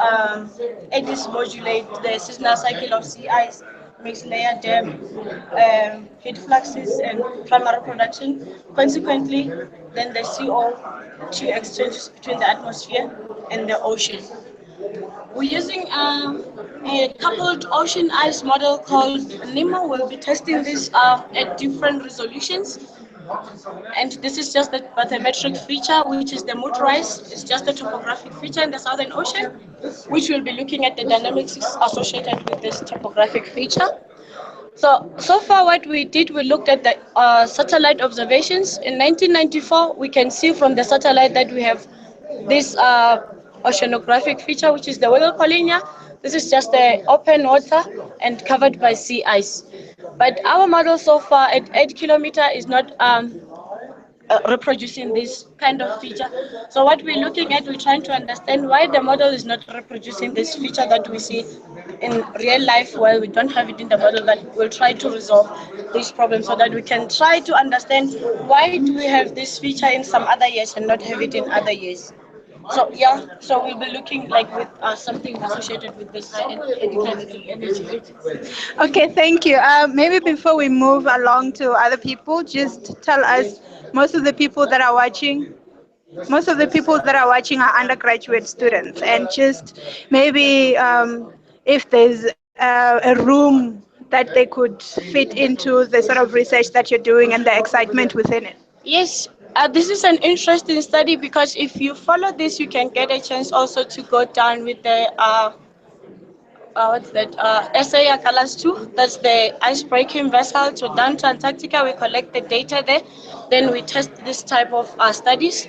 eddies modulate the seasonal cycle of sea ice, mixed layer dam, heat fluxes, and primary production. Consequently, then the CO2 exchanges between the atmosphere and the ocean. We're using a coupled ocean ice model called NEMO. We'll be testing this at different resolutions. And this is just the bathymetric feature, which is the mood rise. It's just the topographic feature in the Southern Ocean, which we'll be looking at the dynamics associated with this topographic feature. So far what we did, we looked at the satellite observations. In 1994, we can see from the satellite that we have this oceanographic feature, which is the Weddell Polinia. This is just the open water and covered by sea ice. But our model so far at 8 kilometers is not reproducing this kind of feature. So what we're looking at, we're trying to understand why the model is not reproducing this feature that we see in real life. Well, we don't have it in the model, but we'll try to resolve this problem so that we can try to understand why do we have this feature in some other years and not have it in other years. So yeah, so we'll be looking like with something associated with this energy. Okay, thank you. Maybe before we move along to other people, just tell us, most of the people that are watching are undergraduate students, and just maybe if there's a room that they could fit into the sort of research that you're doing and the excitement within it. Yes, this is an interesting study because if you follow this, you can get a chance also to go down with the what's that? SA Akalas 2. That's the ice-breaking vessel to down to Antarctica. We collect the data there. Then we test this type of studies.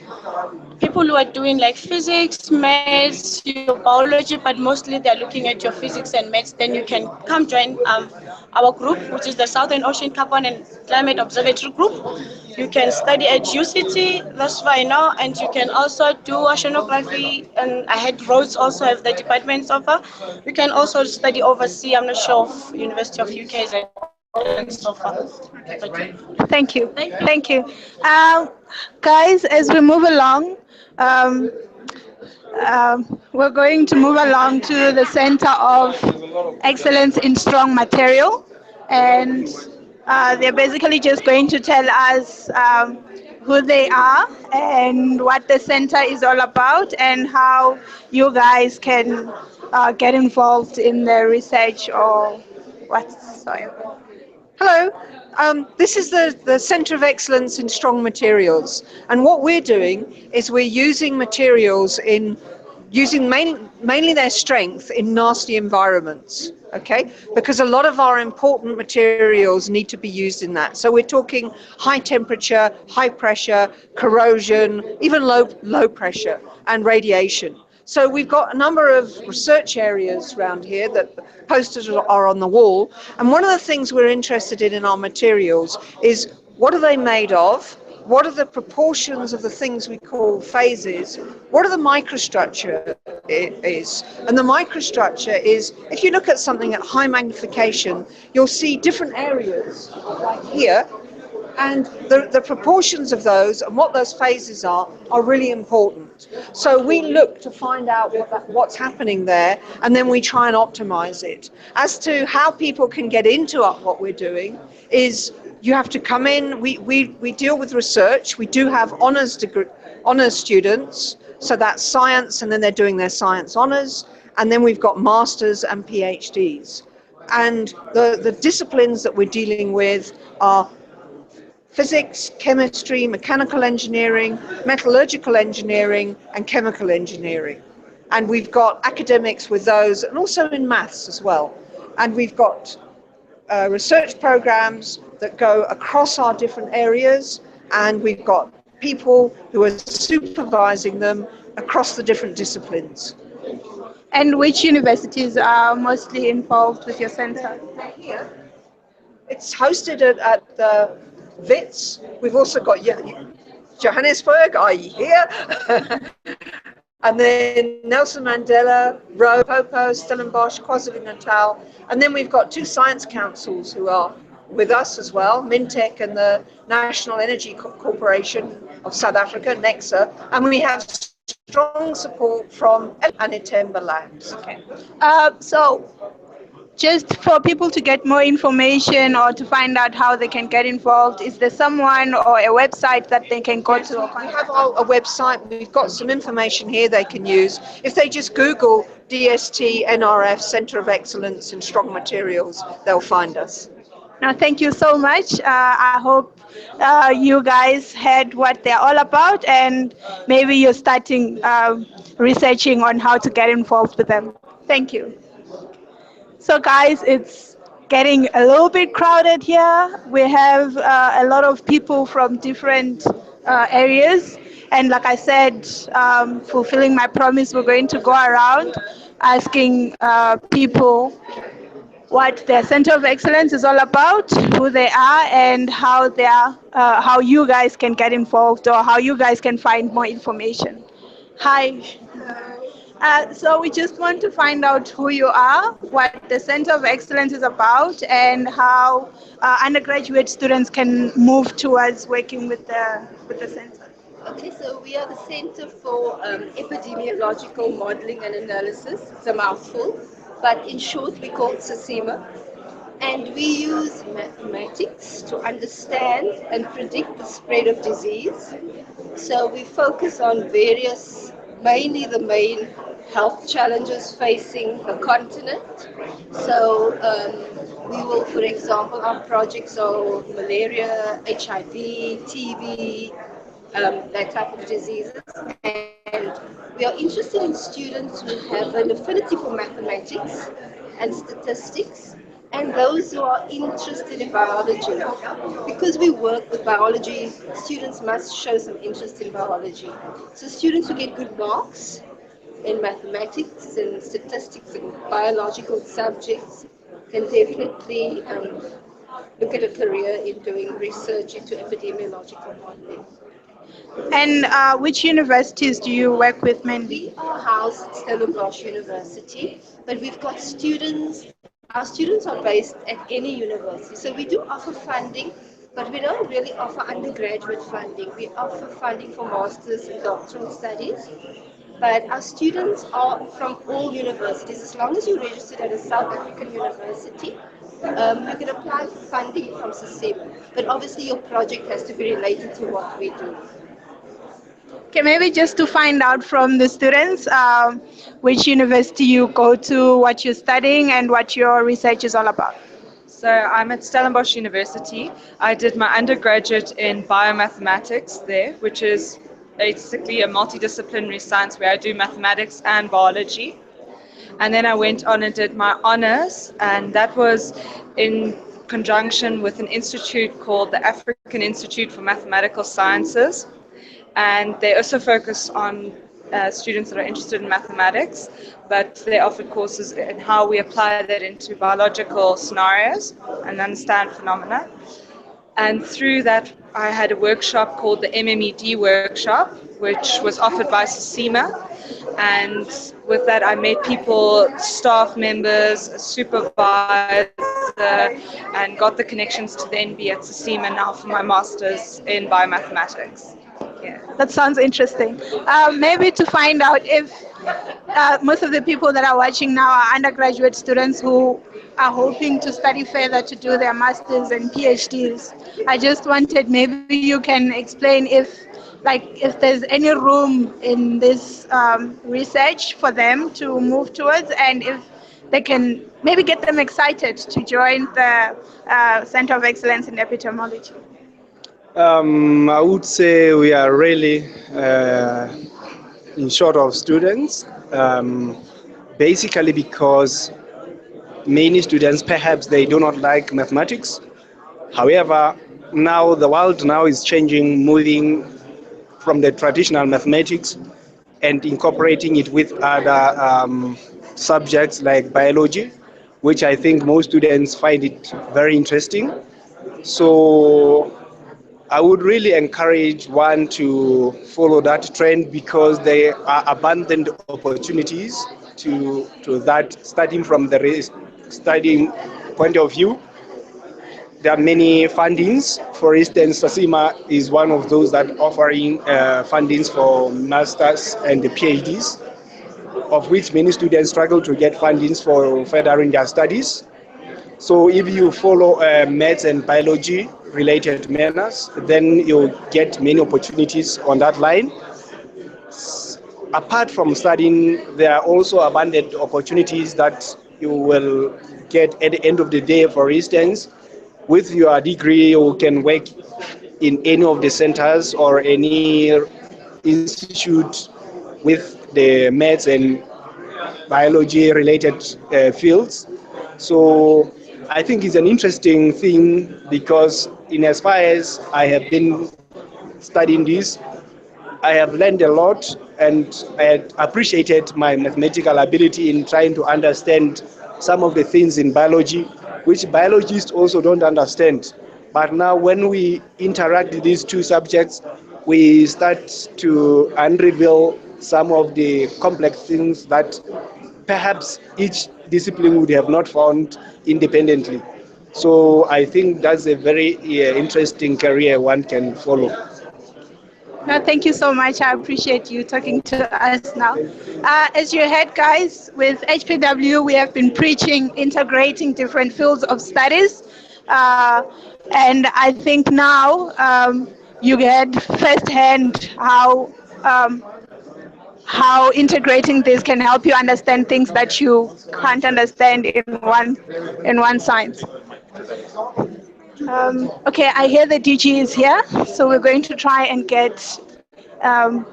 People who are doing like physics, maths, your biology, but mostly they're looking at your physics and maths, then you can come join our group, which is the Southern Ocean Carbon and Climate Observatory Group. You can study at UCT, that's why I know, and you can also do oceanography, and I had roads also have the departments offer. You can also study overseas. I'm not sure if University of UK is and so far. Thank you. Thank you. Guys, as we move along, we're going to move along to the Center of Excellence in Strong Material, and they're basically just going to tell us who they are and what the center is all about and how you guys can get involved in the research or whatsoever. Hello, this is the Centre of Excellence in Strong Materials, and what we're doing is we're using materials using mainly their strength in nasty environments, okay? Because a lot of our important materials need to be used in that. So we're talking high temperature, high pressure, corrosion, even low pressure and radiation. So we've got a number of research areas around here that posters are on the wall. And one of the things we're interested in our materials is what are they made of? What are the proportions of the things we call phases? What are the microstructure is? And the microstructure is, if you look at something at high magnification, you'll see different areas like here. And the proportions of those and what those phases are really important. So we look to find out what's happening there, and then we try and optimize it. As to how people can get into what we're doing is you have to come in. We deal with research. We do have honors students, so that's science, and then they're doing their science honors, and then we've got masters and PhDs. And the disciplines that we're dealing with are physics, chemistry, mechanical engineering, metallurgical engineering, and chemical engineering. And we've got academics with those, and also in maths as well. And we've got research programs that go across our different areas, and we've got people who are supervising them across the different disciplines. And which universities are mostly involved with your center? Here, it's hosted at the VITs. We've also got Johannesburg, i.e. here, and then Nelson Mandela, Popo, Stellenbosch, KwaZulu-Natal, and then we've got 2 science councils who are with us as well, Mintech and the National Energy Corporation of South Africa, NEXA, and we have strong support from Anitemba Labs. Okay. So just for people to get more information or to find out how they can get involved, is there someone or a website that they can go to? We have a website. We've got some information here they can use. If they just Google DST-NRF Centre of Excellence in Strong Materials, they'll find us. Now, thank you so much. I hope you guys heard what they're all about, and maybe you're starting researching on how to get involved with them. Thank you. So guys, it's getting a little bit crowded here. We have a lot of people from different areas. And like I said, fulfilling my promise, we're going to go around asking people what their Center of Excellence is all about, who they are, and how you guys can get involved or how you guys can find more information. Hi. So we just want to find out who you are, what the Center of Excellence is about, and how undergraduate students can move towards working with the center. Okay, so we are the Center for Epidemiological Modeling and Analysis. It's a mouthful, but in short we call it SACEMA. And we use mathematics to understand and predict the spread of disease. So we focus on mainly the main health challenges facing the continent. So we will, for example, our projects are malaria, HIV, TB, that type of diseases. And we are interested in students who have an affinity for mathematics and statistics, and those who are interested in biology. Because we work with biology, students must show some interest in biology. So students who get good marks in mathematics and statistics and biological subjects can definitely look at a career in doing research into epidemiological modeling. And which universities do you work with mainly? We are housed at Stellenbosch University, but we've got students. Our students are based at any university, so we do offer funding, but we don't really offer undergraduate funding. We offer funding for master's and doctoral studies, but our students are from all universities. As long as you're registered at a South African university, you can apply for funding from SACEMA, but obviously your project has to be related to what we do. Okay, maybe just to find out from the students which university you go to, what you're studying, and what your research is all about. So I'm at Stellenbosch University. I did my undergraduate in biomathematics there, which is basically a multidisciplinary science where I do mathematics and biology. And then I went on and did my honors, and that was in conjunction with an institute called the African Institute for Mathematical Sciences. And they also focus on students that are interested in mathematics, but they offered courses in how we apply that into biological scenarios and understand phenomena. And through that, I had a workshop called the MMED workshop, which was offered by SACEMA. And with that, I met people, staff members, a supervisor, and got the connections to the NB at SACEMA now for my master's in biomathematics. Yeah, that sounds interesting. Maybe to find out if most of the people that are watching now are undergraduate students who are hoping to study further to do their masters and PhDs. I just wanted, maybe you can explain if there's any room in this research for them to move towards, and if they can maybe get them excited to join the Center of Excellence in Epidemiology. I would say we are really in short of students, basically because many students perhaps they do not like mathematics. However, now the world now is changing, moving from the traditional mathematics and incorporating it with other subjects like biology, which I think most students find it very interesting. So I would really encourage one to follow that trend because there are abundant opportunities to that, starting from the studying point of view. There are many fundings. For instance, SASIMA is one of those that offering fundings for masters and the PhDs, of which many students struggle to get fundings for furthering their studies. So if you follow maths and biology related matters, then you'll get many opportunities on that line. Apart from studying, there are also abundant opportunities that you will get at the end of the day. For instance, with your degree, you can work in any of the centers or any institute with the maths and biology related fields. So I think it's an interesting thing because in as far as I have been studying this, I have learned a lot and I appreciated my mathematical ability in trying to understand some of the things in biology, which biologists also don't understand. But now when we interact with these two subjects, we start to unravel some of the complex things that perhaps each discipline would have not found independently. So I think that's a very interesting career one can follow. No, thank you so much. I appreciate you talking to us now. As you heard, guys, with HPW, we have been preaching integrating different fields of studies. And I think now you get firsthand how integrating this can help you understand things that you can't understand in one science. Okay, I hear the DG is here, so we're going to try and get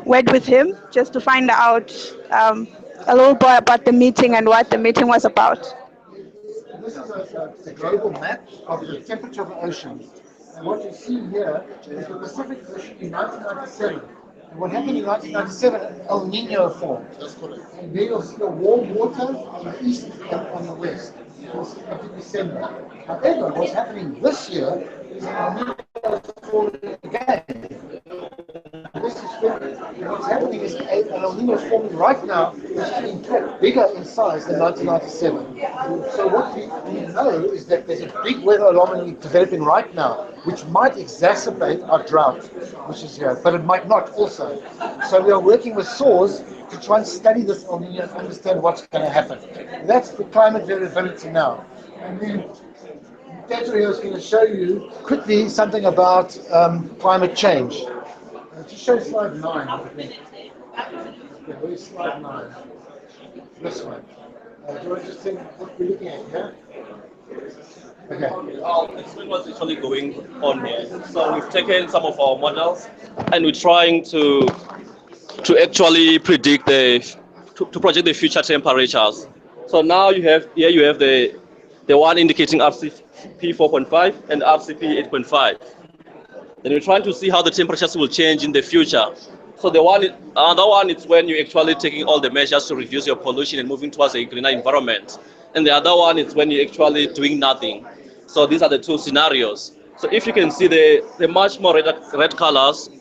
word with him just to find out a little bit about the meeting and what the meeting was about. This is a global map of the temperature of the oceans. And what you see here is the Pacific Ocean in 1997. And what happened in 1997, El Nino formed. And there you'll see the warm water on the east and on the west. You'll see up to December. However, what's happening this year is El Nino forming again. What's happening is El Nino is forming right now, which is in fact bigger in size than 1997. So what we know is that there's a big weather anomaly developing right now, which might exacerbate our drought, which is here, but it might not also. So we are working with SAWS to try and study this El Nino and understand what's going to happen. That's the climate variability now. And then Pedro is going to show you quickly something about climate change. Just show slide 9, I think. Okay, where's slide 9? This one. Do you want to just think what we're looking at here? Okay. I'll explain what's actually going on here. So we've taken some of our models and we're trying to actually predict to project the future temperatures. So now you have the one indicating RCP 4.5 and RCP 8.5. Then we're trying to see how the temperatures will change in the future. So another one is when you're actually taking all the measures to reduce your pollution and moving towards a greener environment. And the other one is when you're actually doing nothing. So these are the two scenarios. So if you can see the much more red colors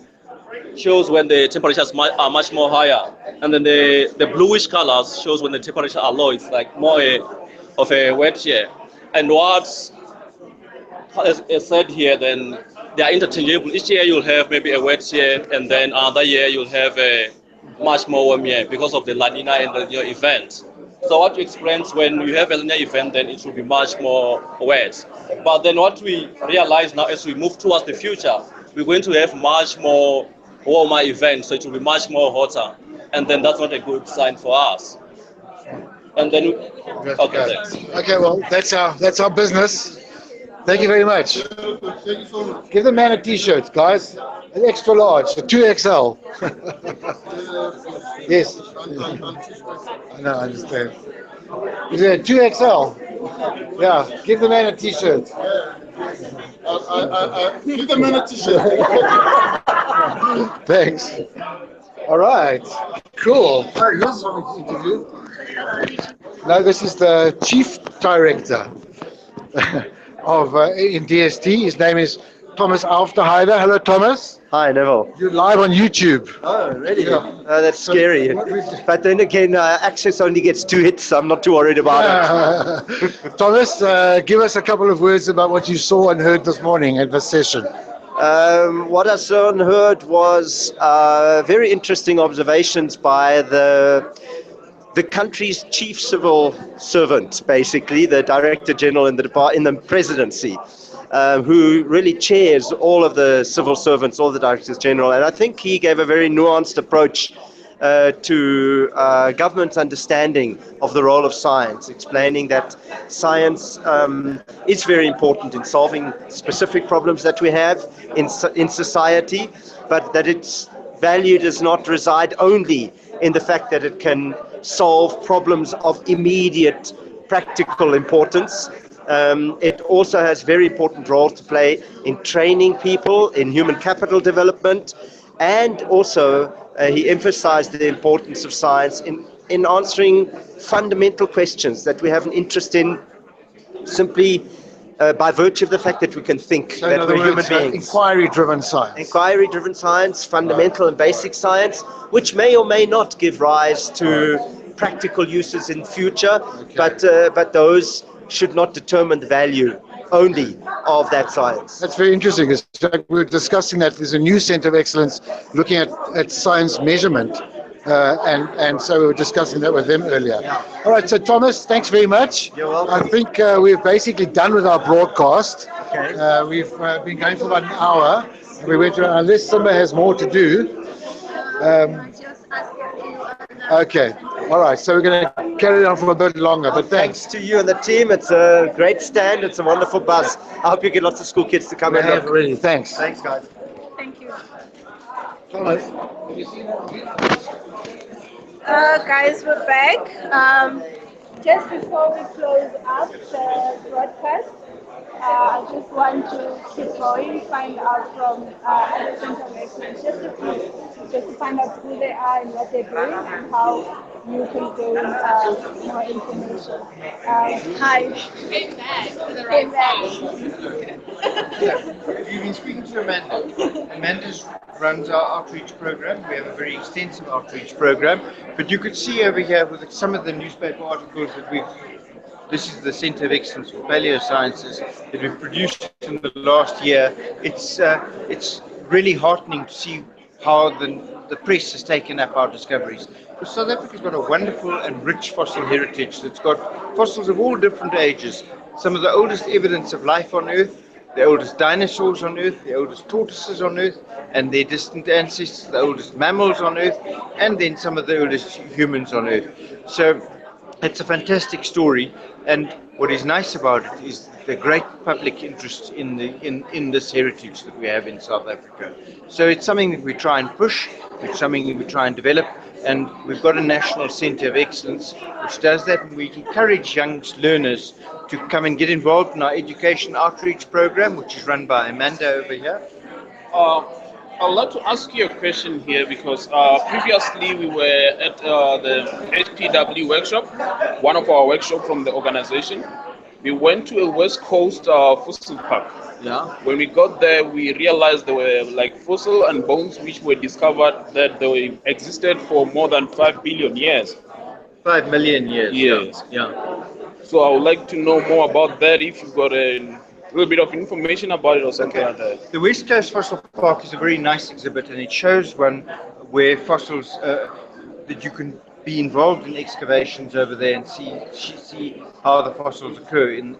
shows when the temperatures are much more higher. And then the bluish colors shows when the temperatures are low. It's like more of a wet year. And what's said here, then they are interchangeable. Each year you'll have maybe a wet year, and then another year you'll have a much more warm year because of the La Nina and the El Nino event. So what you experience when you have El Nino event, then it will be much more wet. But then what we realize now as we move towards the future, we're going to have much more warmer events, so it will be much more hotter. And then that's not a good sign for us. And then, okay, thanks. Okay, well, that's our business. Thank you very much. Give the man a t-shirt, guys. An extra large, a 2XL. Yes. I know, I understand. Is it a 2XL? Yeah, give the man a t-shirt. Give the man a t-shirt. Thanks. All right. Cool. Oh, here's someone to interview. No, this is the chief director of in DST. His name is Thomas Aufderheide. Hello, Thomas. Hi, Neville. You're live on YouTube. Oh, really? Yeah. That's scary. But then again, Access only gets 2 hits, so I'm not too worried about it. Thomas, give us a couple of words about what you saw and heard this morning at this session. What I saw and heard was very interesting observations by the country's chief civil servant, basically, the Director General in the presidency, who really chairs all of the civil servants, all the Directors General. And I think he gave a very nuanced approach to government's understanding of the role of science, explaining that science is very important in solving specific problems that we have in society, but that its value does not reside only in the fact that it can solve problems of immediate practical importance. It also has very important role to play in training people, in human capital development, and also he emphasized the importance of science in answering fundamental questions that we have an interest in simply by virtue of the fact that we can think, So that we're human beings. Inquiry-driven science. Inquiry-driven science, fundamental and basic science, which may or may not give rise to practical uses in future, but those should not determine the value only of that science. That's very interesting. It's like we're discussing that there's a new Centre of Excellence looking at science measurement, and so we were discussing that with them earlier. All right, so Thomas, thanks very much. You're welcome. I think we're basically done with our broadcast. Okay. We've been going for about an hour. We went to, unless Simba has more to do. Okay, all right, so we're going to carry on for a bit longer, but thanks. To you and the team. It's a great stand. It's a wonderful buzz. I hope you get lots of school kids to come and look. Really, thanks. Thanks, guys. Thank you. Thomas. Guys, we're back. Just before we close up the broadcast, I just want to keep going, find out from other Centre of Excellence, just to find out who they are and what they're doing and how you can gain more information. Hi. Came back to the Came right You've been speaking to Amanda. Amanda runs our outreach program. We have a very extensive outreach program, but you could see over here with some of the newspaper articles that this is the Centre of Excellence for Paleosciences that we've produced in the last year. It's really heartening to see how the press has taken up our discoveries. Because South Africa's got a wonderful and rich fossil heritage that's got fossils of all different ages. Some of the oldest evidence of life on Earth, the oldest dinosaurs on Earth, the oldest tortoises on Earth, and their distant ancestors, the oldest mammals on Earth, and then some of the oldest humans on Earth. So it's a fantastic story, and what is nice about it is the great public interest in this heritage that we have in South Africa. So it's something that we try and push, it's something that we try and develop, and we've got a National Centre of Excellence which does that, and we encourage young learners to come and get involved in our education outreach program, which is run by Amanda over here. I'd like to ask you a question here because previously we were at the HPW workshop, one of our workshops from the organization. We went to a West Coast fossil park. Yeah. When we got there, we realized there were like fossil and bones which were discovered that they existed for more than 5 billion years. 5 million years. Yes. Yeah. So I would like to know more about that if you've got a little bit of information about it or something like that. The West Coast Fossil Park is a very nice exhibit, and it shows one where fossils that you can be involved in excavations over there and see how the fossils occur in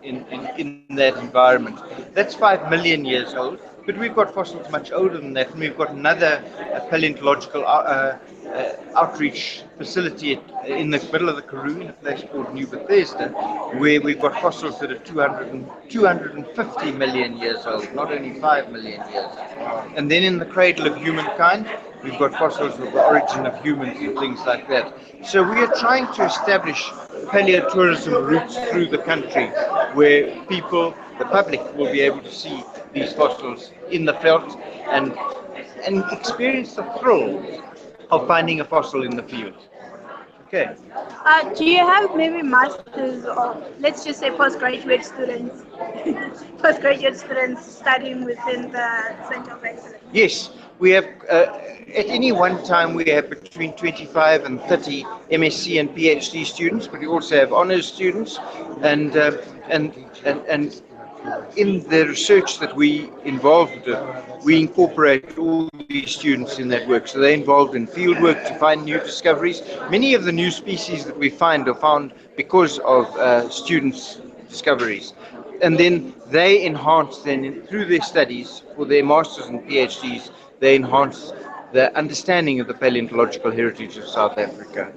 that environment. That's 5 million years old, but we've got fossils much older than that, and we've got another paleontological outreach facility in the middle of the Karoo, a place called New Bethesda, where we've got fossils that are 250 million years old, not only 5 million years. And then in the cradle of humankind, we've got fossils of the origin of humans and things like that. So we are trying to establish paleotourism routes through the country where people, the public, will be able to see these fossils in the felt and and experience the thrill of finding a fossil in the field. Okay. Do you have maybe masters or let's just say postgraduate students, studying within the Center of Excellence? Yes, we have, at any one time we have between 25 and 30 MSc and PhD students, but we also have honors students, and in the research that we involved in, we incorporate all these students in that work. So they're involved in field work to find new discoveries. Many of the new species that we find are found because of students' discoveries. And then they enhance, through their studies, for their masters and PhDs, they enhance the understanding of the paleontological heritage of South Africa.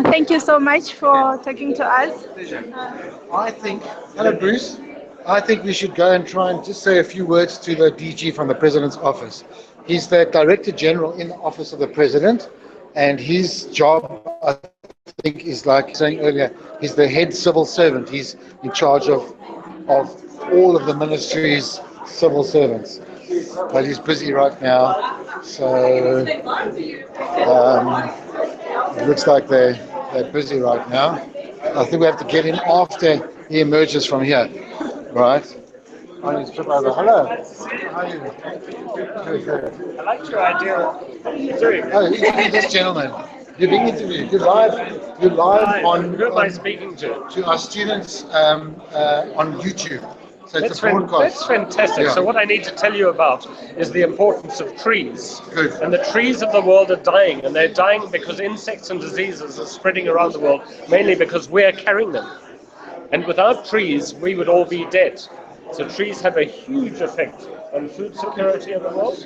Thank you so much for talking to us. I think, hello Bruce, I think we should go and try and just say a few words to the DG from the President's office. He's the Director General in the Office of the President, and his job, I think, is like saying earlier, he's the head civil servant. He's in charge of all of the ministry's civil servants. But he's busy right now, so it looks like they're busy right now. I think we have to get in after he emerges from here, right? I need to trip over. Hello. How are you? Good, good. I liked your idea. Oh, interview this gentleman. You're being interviewed. You're live on. Who am I speaking to? To our students on YouTube. So it's a broadcast. That's fantastic. Yeah. So what I need to tell you about is the importance of trees. Good. And the trees of the world are dying, and they're dying because insects and diseases are spreading around the world, mainly because we're carrying them. And without trees, we would all be dead. So trees have a huge effect on food security in the world,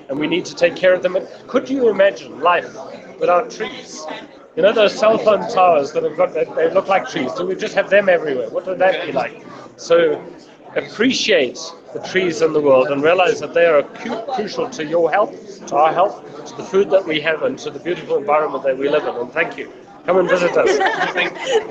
and we need to take care of them. And could you imagine life without trees? You know those cell phone towers that have got, they look like trees. Do we just have them everywhere? What would that be like? So appreciate the trees in the world and realize that they are crucial to your health, to our health, to the food that we have, and to the beautiful environment that we live in. And thank you. Come and visit us.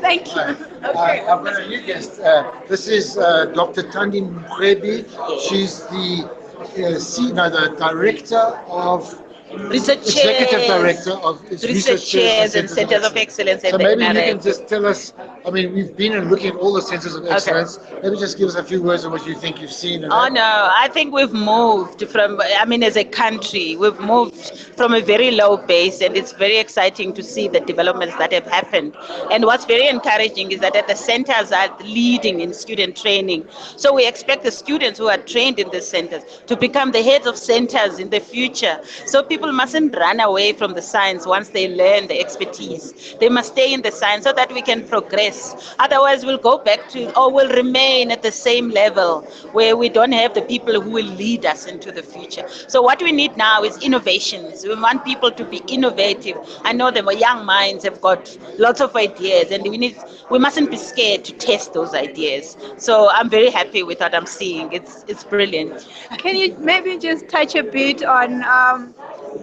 Thank you. I've got a new guest. This is Dr. Tandi Mkhwebi. She's the the director of Executive Director of Research Chairs and Centres of Excellence. So maybe you can just tell us, I mean, we've been and looking at all the Centres of Excellence. Maybe just give us a few words on what you think you've seen. Oh no, I think we've moved from, as a country, we've moved from a very low base, and it's very exciting to see the developments that have happened. And what's very encouraging is that the centres are leading in student training. So we expect the students who are trained in the centres to become the heads of centres in the future. So people mustn't run away from the science once they learn the expertise. They must stay in the science so that we can progress. Otherwise, we'll go back to, or we'll remain at the same level where we don't have the people who will lead us into the future. So what we need now is innovations. We want people to be innovative. I know the young minds have got lots of ideas, and we mustn't be scared to test those ideas. So I'm very happy with what I'm seeing. It's brilliant. Can you maybe just touch a bit on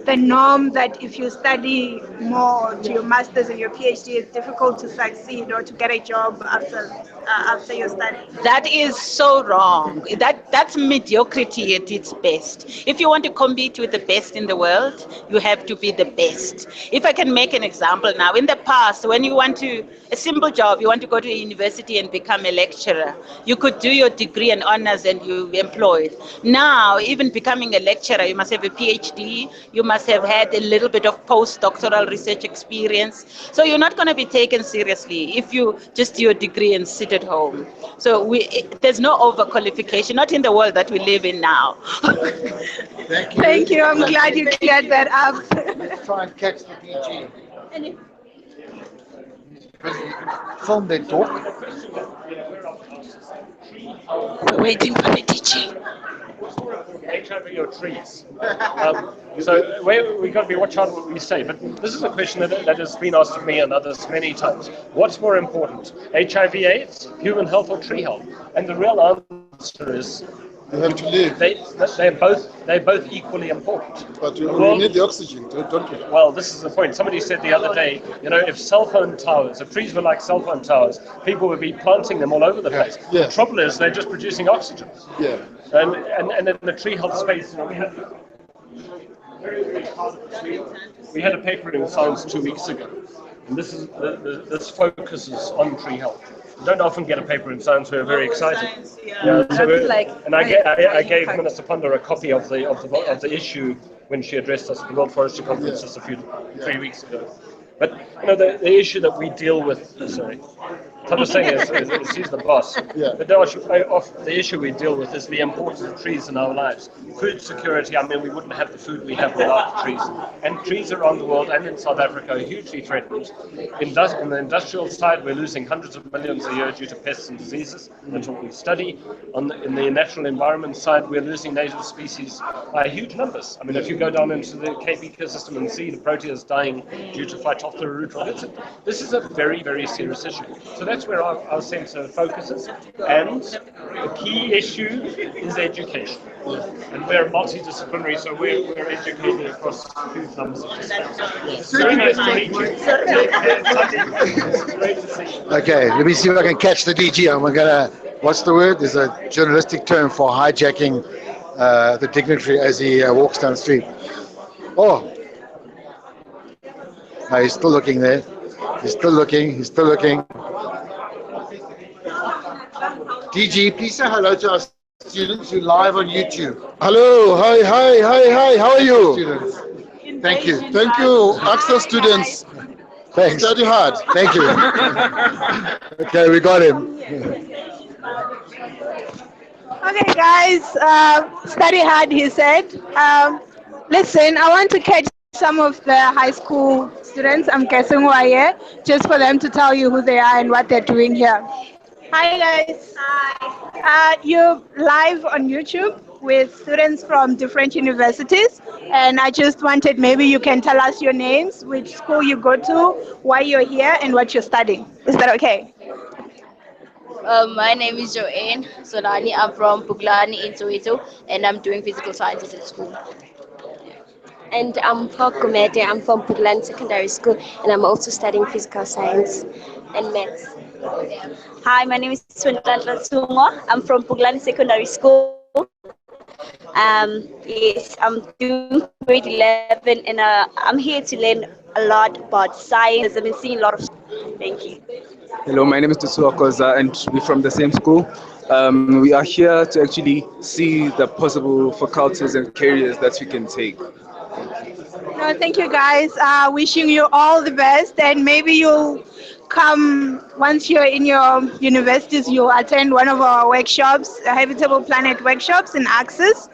the norm that if you study more to your master's and your PhD, it's difficult to succeed or to get a job after your study? That is so wrong. That's mediocrity at its best. If you want to compete with the best in the world, you have to be the best. If I can make an example now, in the past, when you want to, a simple job, you want to go to a university and become a lecturer, you could do your degree and honors and you employed. Now, even becoming a lecturer, you must have a PhD, you must have had a little bit of postdoctoral research experience. So you're not going to be taken seriously if you just do your degree and sit at home. So there's no overqualification, not in the world that we live in now. Thank you. Thank you. I'm glad you cleared that up. Let's try and catch the DG. Film their talk. We're waiting for the teaching. HIV or trees. So we got to be watch out what we say. But this is a question that has been asked of me and others many times. What's more important, HIV/AIDS, human health, or tree health? And the real answer is you have to live. They're both equally important. But we need the oxygen, don't we? Well, this is the point. Somebody said the other day, if cell phone towers, if trees were like cell phone towers, people would be planting them all over the place. Yeah. The trouble is they're just producing oxygen. Yeah. And in the tree health space, we have We had a paper in Science 2 weeks ago, and this focuses on tree health. We don't often get a paper in Science. We're very excited. And I gave Minister Ponder a copy of the issue when she addressed us at the World Forestry Conference just 3 weeks ago. But the issue that we deal with, sorry, I'm just saying is she's the boss. Yeah. But the issue we deal with is the importance of trees in our lives. Food security, I mean, we wouldn't have the food we have without the trees. And trees around the world and in South Africa are hugely threatened. On the industrial side, we're losing hundreds of millions a year due to pests and diseases. That's what we study. In the natural environment side, we're losing native species by huge numbers. I mean, if you go down into the Cape ecosystem and see the proteas dying due to Phytophthora root rot, this is a very, very serious issue. So that's where our centre focuses. And the key issue is education. And we're multidisciplinary, so we're educated across huge numbers of disciplines. Very nice to meet you. It's great to see you. Okay, let me see if I can catch the DG. I'm gonna, what's the word? There's a journalistic term for hijacking the dignitary as he walks down the street. Oh, no, he's still looking there. He's still looking. DG, please say hello to our students who are live on YouTube. Hello, hi, how are you? Students. Thank you. Access students. Thanks. Study hard. Thank you. Okay, we got him. Okay, guys, study hard, he said. Listen, I want to catch some of the high school students, I'm guessing, who are here, just for them to tell you who they are and what they're doing here. Hi, guys. Hi. You're live on YouTube with students from different universities, and I just wanted, maybe you can tell us your names, which school you go to, why you're here, and what you're studying. Is that okay? My name is Joanne Solani. I'm from Puglani in Soweto, and I'm doing physical sciences at school. And I'm Pakumete. I'm from Puglani Secondary School, and I'm also studying physical science and maths. Hi, my name is Swinhlanhla Tsungwa. I'm from Puglani Secondary School. Yes, I'm doing grade 11, and I'm here to learn a lot about science. I've been seeing a lot of. Thank you. Hello, my name is Tusuwa Koza, and we're from the same school. We are here to actually see the possible faculties and careers that you can take. No, thank you, guys. Wishing you all the best, and maybe you'll come, once you're in your universities, you'll attend one of our workshops, Habitable Planet workshops in Access.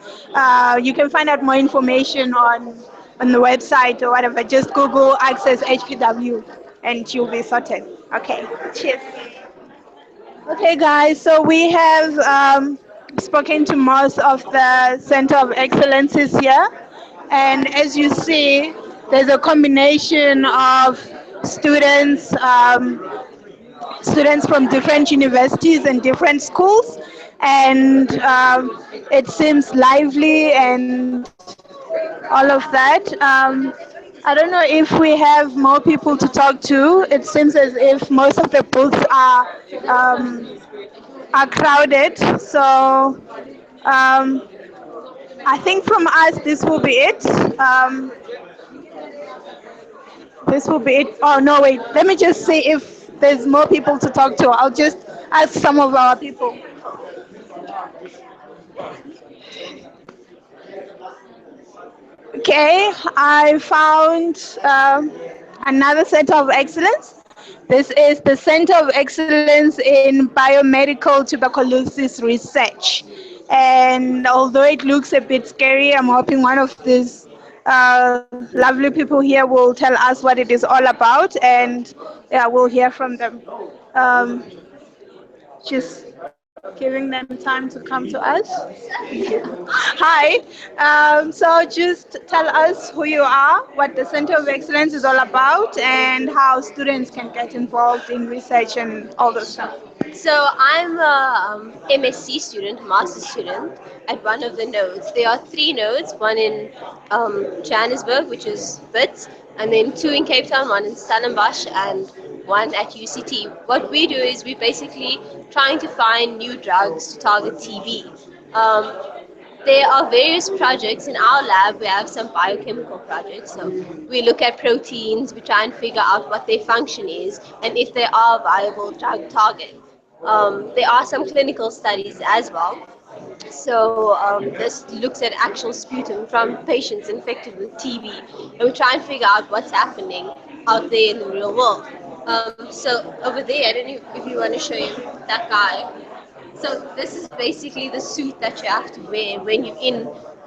You can find out more information on the website or whatever. Just Google Access HPW and you'll be sorted. Okay, cheers. Okay, guys, so we have spoken to most of the Center of Excellences here. And as you see, there's a combination of students, students from different universities and different schools. And it seems lively and all of that. I don't know if we have more people to talk to. It seems as if most of the booths are crowded. So I think from us, this will be it. This will be it. Oh, no, wait. Let me just see if there's more people to talk to. I'll just ask some of our people. Okay, I found another Center of Excellence. This is the Center of Excellence in Biomedical Tuberculosis Research. And although it looks a bit scary, I'm hoping one of these lovely people here will tell us what it is all about, and yeah, we'll hear from them. Just giving them time to come to us. Hi. So just tell us who you are, what the Center of Excellence is all about, and how students can get involved in research and all those stuff. So I'm a MSc student, master's student at one of the nodes. There are 3 nodes, one in Johannesburg, which is VIPs, and then 2 in Cape Town, one in Stellenbosch, and 1 at UCT. What we do is we basically trying to find new drugs to target TB. there are various projects in our lab. We have some biochemical projects. So we look at proteins, we try and figure out what their function is and if they are viable drug targets. There are some clinical studies as well. So this looks at actual sputum from patients infected with TB, and we try and figure out what's happening out there in the real world. So over there, I don't know if you want to show you that guy. So this is basically the suit that you have to wear when you're in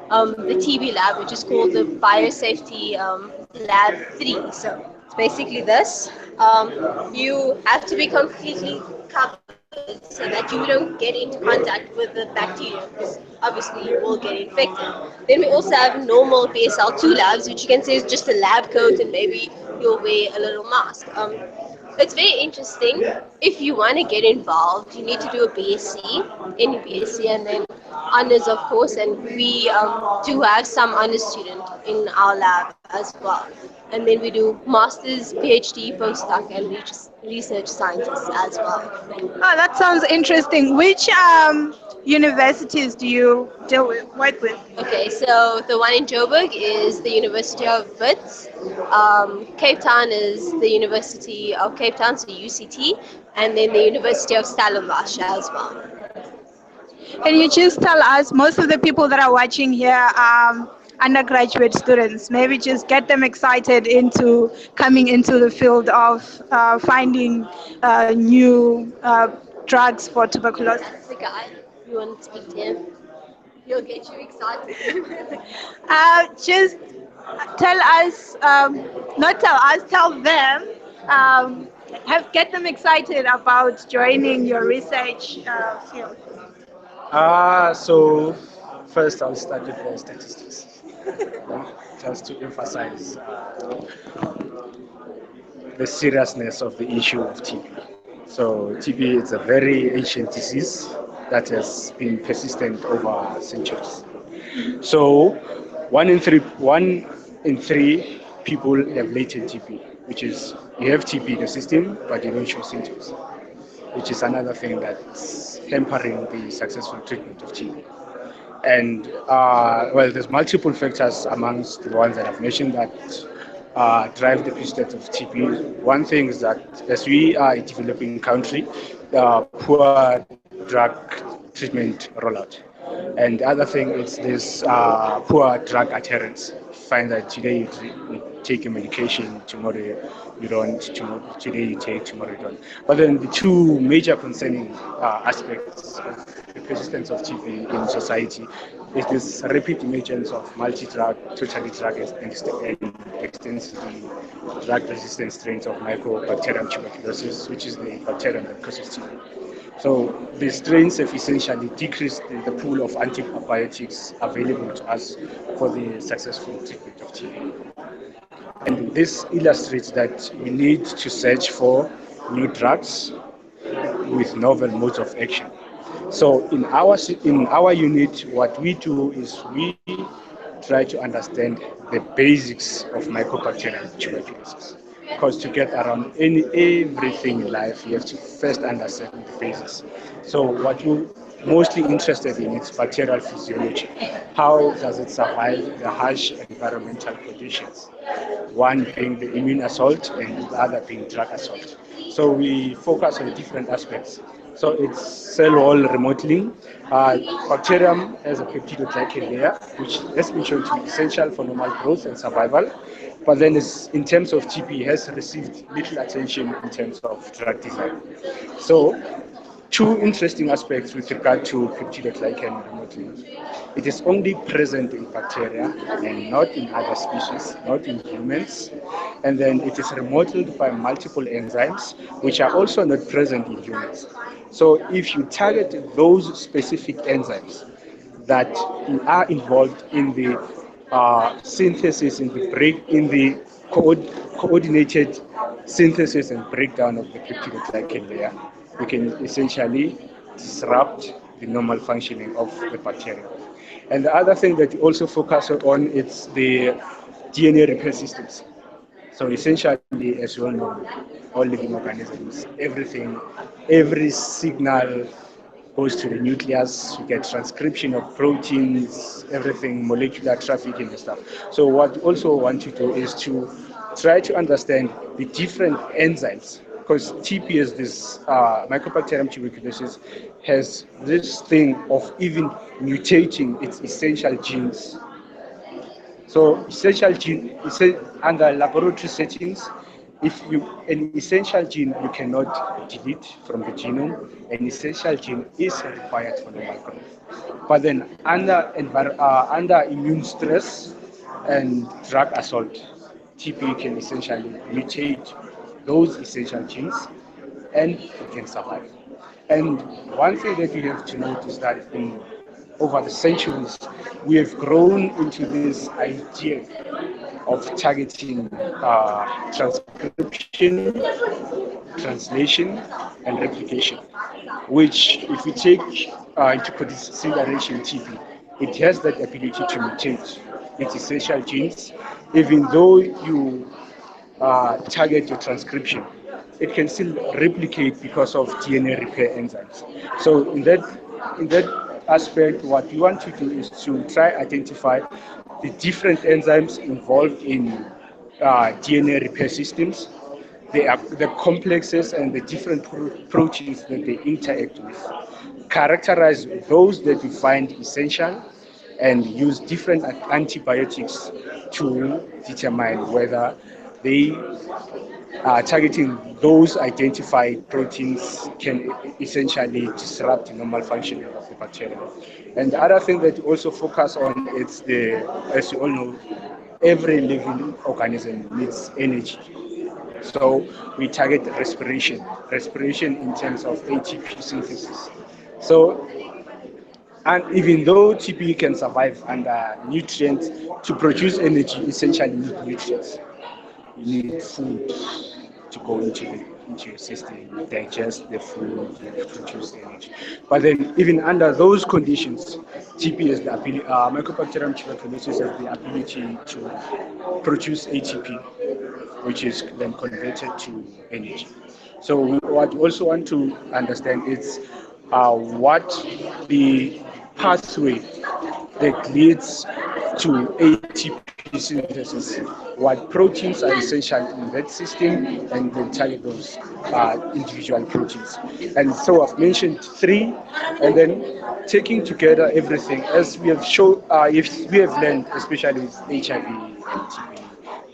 the TB lab, which is called the Biosafety Lab 3. So it's basically this. You have to be completely covered so that you don't get into contact with the bacteria, because obviously you will get infected. Then we also have normal BSL-2 labs, which you can say is just a lab coat and maybe you'll wear a little mask. It's very interesting. If you want to get involved, you need to do a BSc, any BSc, and then honors, of course. And we do have some honors student in our lab as well. And then we do masters, PhD, postdoc, and research scientists as well. Oh, that sounds interesting. Which universities do you work with? Okay, so the one in Joburg is the University of Wits. Cape Town is the University of Cape Town, so UCT, and then the University of Stellenbosch as well. Can you just tell us, most of the people that are watching here are undergraduate students, maybe just get them excited into coming into the field of finding new drugs for tuberculosis? That's the guy. You want to speak to him? He'll get you excited. Just tell us, not tell us, tell them, get them excited about joining your research field. So first I'll start with the statistics, just to emphasize the seriousness of the issue of TB. So TB is a very ancient disease that has been persistent over centuries. So one in three people have latent TB, which is you have TB in the system, but you don't show symptoms, which is another thing that's hampering the successful treatment of TB. And well, there's multiple factors amongst the ones that I've mentioned that drive the persistence of TB. One thing is that as we are a developing country, poor drug treatment rollout. And the other thing is this poor drug adherence. Find that today you take a medication, tomorrow you don't, today you take, tomorrow you don't. But then the two major concerning aspects of the persistence of TB in society is this rapid emergence of multi-drug, totally drug and extensively drug-resistant strains of Mycobacterium tuberculosis, which is the bacterium that causes TB. So the strains have essentially decreased the pool of antibiotics available to us for the successful treatment of TB. And this illustrates that we need to search for new drugs with novel modes of action. So in our unit, what we do is we try to understand the basics of Mycobacterium tuberculosis. Because to get around everything in life, you have to first understand the basics. So what you're mostly interested in is bacterial physiology. How does it survive the harsh environmental conditions? One being the immune assault and the other being drug assault. So we focus on different aspects. So it's cell wall remodeling. Bacterium has a peptidoglycan layer, which has been shown to be essential for normal growth and survival. But then in terms of TB, has received little attention in terms of drug design. So two interesting aspects with regard to peptidoglycan remodeling. It is only present in bacteria and not in other species, not in humans. And then it is remodeled by multiple enzymes, which are also not present in humans. So if you target those specific enzymes that are involved in the synthesis, in the coordinated synthesis and breakdown of the peptidoglycan layer, we can essentially disrupt the normal functioning of the bacteria. And the other thing that we also focus on is the DNA repair systems. So essentially, as you all know, all living organisms, every signal goes to the nucleus, you get transcription of proteins, everything, molecular trafficking and stuff. So what we also want to do is to try to understand the different enzymes, because TP is this Mycobacterium tuberculosis has this thing of even mutating its essential genes. So essential gene is under laboratory settings. If an essential gene you cannot delete from the genome, an essential gene is required for normal growth. But then under immune stress and drug assault, TP can essentially mutate those essential genes and it can survive. And one thing that you have to note is that over the centuries, we have grown into this idea of targeting transcription, translation, and replication, which, if we take into consideration TB, it has that ability to mutate its essential genes, even though you target your transcription. It can still replicate because of DNA repair enzymes. So in that aspect, what we want to do is to try identify the different enzymes involved in DNA repair systems, the complexes and the different proteins that they interact with, characterize those that we find essential, and use different antibiotics to determine whether they targeting those identified proteins can essentially disrupt the normal functioning of the bacteria. And the other thing that we also focus on is as you all know, every living organism needs energy. So we target respiration in terms of ATP synthesis. So, and even though TP can survive under nutrients, to produce energy, essentially need nutrients. You need food to go into your system, digest the food, produce energy. But then, even under those conditions, TP has the ability, Mycobacterium tuberculosis has the ability to produce ATP, which is then converted to energy. So what we also want to understand is what the pathway that leads to ATP synthesis, what proteins are essential in that system, and then target those individual proteins. And so I've mentioned three, and then taking together everything, as we have shown, if we have learned, especially with HIV and TB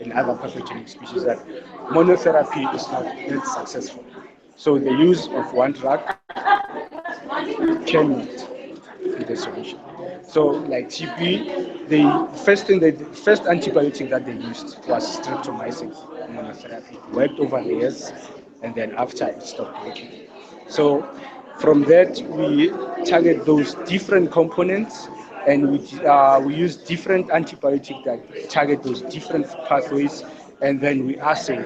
and other pathogenic species, that monotherapy is not that successful. So the use of one drug cannot be the solution. So like TB, the first antibiotic that they used was streptomycin monotherapy. It worked over the years, and then after it stopped working. So from that, we target those different components, and we use different antibiotics that target those different pathways, and then we assay,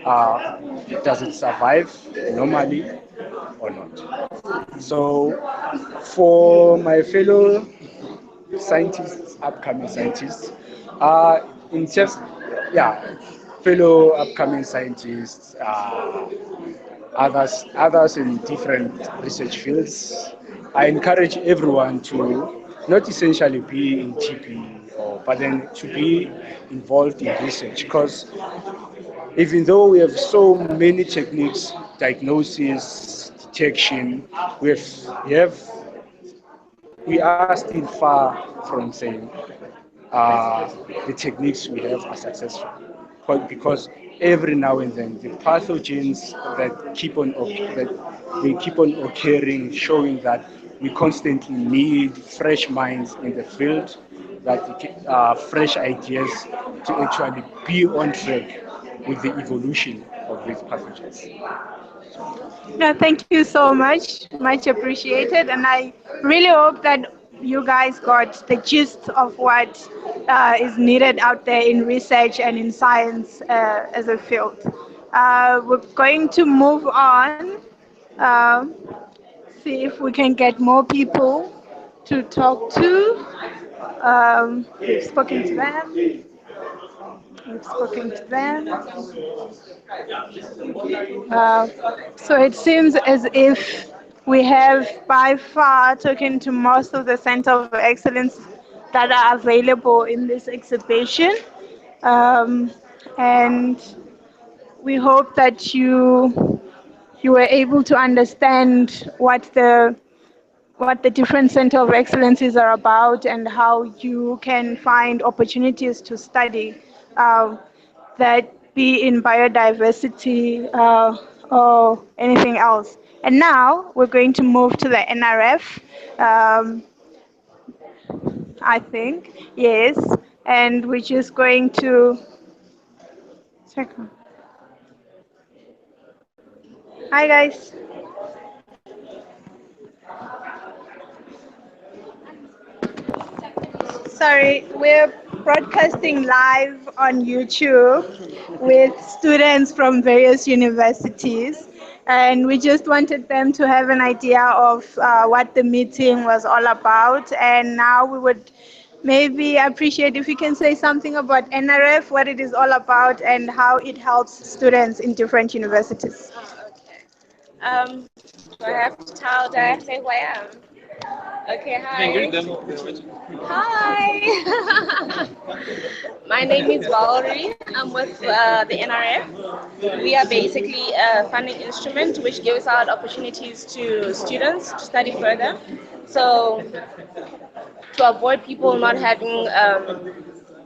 does it survive normally or not? So for my fellow scientists, upcoming scientists, in just, fellow upcoming scientists, others in different research fields, I encourage everyone to not essentially be in TP, but then to be involved in research, because even though we have so many techniques, diagnosis, detection, we are still far from saying the techniques we have are successful. Because every now and then the pathogens that keep on occurring, showing that we constantly need fresh minds in the field, that fresh ideas to actually be on track with the evolution of these pathogens. No, thank you so much. Much appreciated. And I really hope that you guys got the gist of what is needed out there in research and in science as a field. We're going to move on, see if we can get more people to talk to. We've spoken to them. So it seems as if we have by far taken to most of the Center of Excellence that are available in this exhibition. And we hope that you were able to understand what the different Center of Excellences are about and how you can find opportunities to study that be in biodiversity or anything else. And now we're going to move to the NRF, I think, yes, and we're just going to, second. Hi guys. Sorry, we're broadcasting live on YouTube with students from various universities, and we just wanted them to have an idea of what the meeting was all about. And now we would maybe appreciate if you can say something about NRF, what it is all about, and how it helps students in different universities. Do I have to tell, do I have to say who I am? Okay, hi. Hi. My name is Valerie. I'm with the NRF. We are basically a funding instrument which gives out opportunities to students to study further. So to avoid people not having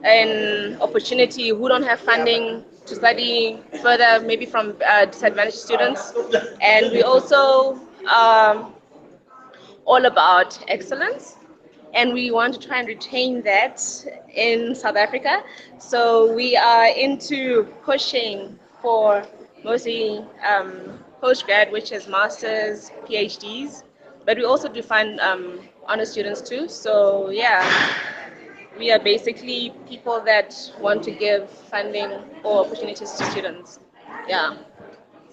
an opportunity who don't have funding to study further, maybe from disadvantaged students. And we also all about excellence, and we want to try and retain that in South Africa. So we are into pushing for mostly postgrad, which is masters, PhDs, but we also do fund honor students too. So yeah, we are basically people that want to give funding or opportunities to students. Yeah.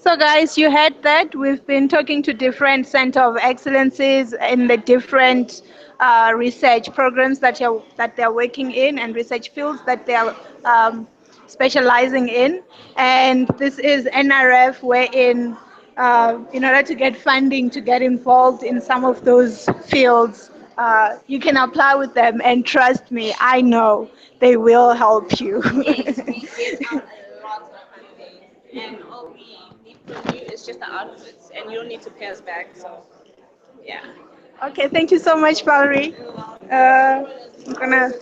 So guys, you heard that. We've been talking to different Center of Excellences in the different research programs that they're working in and research fields that they're specializing in. And this is NRF, wherein in order to get funding to get involved in some of those fields, you can apply with them, and trust me, I know they will help you. Yes, we give out a lot of funding, and all we need from you is just the outputs, and you don't need to pay us back. So, yeah. Okay, thank you so much, Valerie. I'm gonna.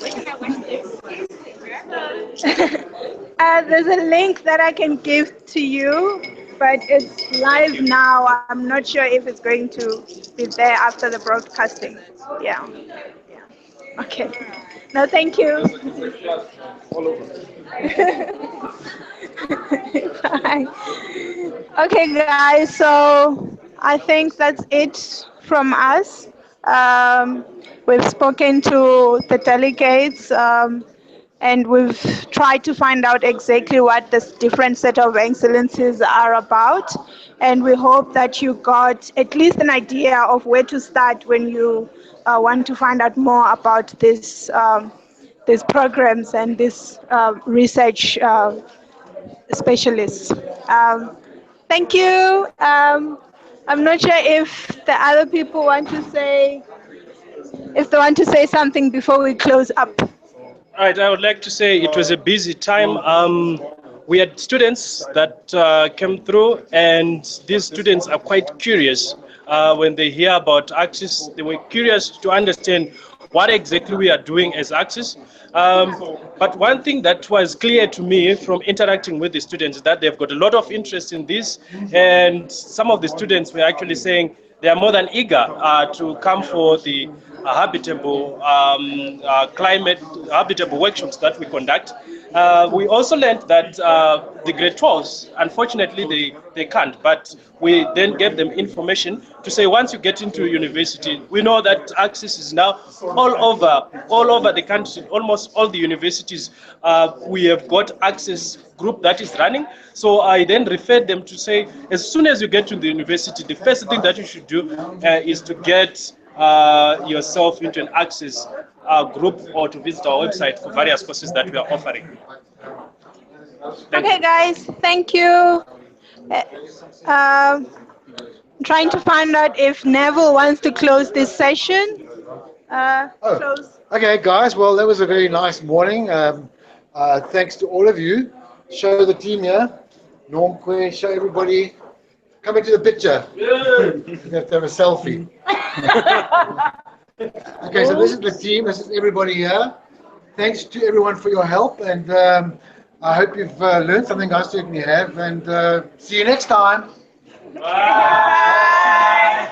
There's a link that I can give to you, but it's live now. I'm not sure if it's going to be there after the broadcasting. Yeah. Okay. No, thank you. Bye. Okay, guys, so I think that's it from us. We've spoken to the delegates, and we've tried to find out exactly what this different set of excellences are about. And we hope that you got at least an idea of where to start when you want to find out more about this, these programs and this research specialists. Thank you. I'm not sure if the other people want to say, if they want to say something before we close up. All right, I would like to say it was a busy time. We had students that came through, and these students are quite curious when they hear about Axis. They were curious to understand what exactly we are doing as Axis. But one thing that was clear to me from interacting with the students is that they've got a lot of interest in this, and some of the students were actually saying they are more than eager to come for the habitable habitable workshops that we conduct. We also learned that the grade 12s, unfortunately, they can't, but we then gave them information to say once you get into university, we know that Axis is now all over the country, almost all the universities. We have got Axis group that is running. So I then referred them to say, as soon as you get to the university, the first thing that you should do is to get yourself into an Axis group or to visit our website for various courses that we are offering. Okay, guys, thank you. trying to find out if Neville wants to close this session. Close. Okay, guys. Well, that was a very nice morning. Thanks to all of you. Show the team here. Normque, show everybody. Come into the picture. You have to have a selfie. Okay, so this is the team. This is everybody here. Thanks to everyone for your help, and I hope you've learned something. I certainly have, and see you next time. Bye.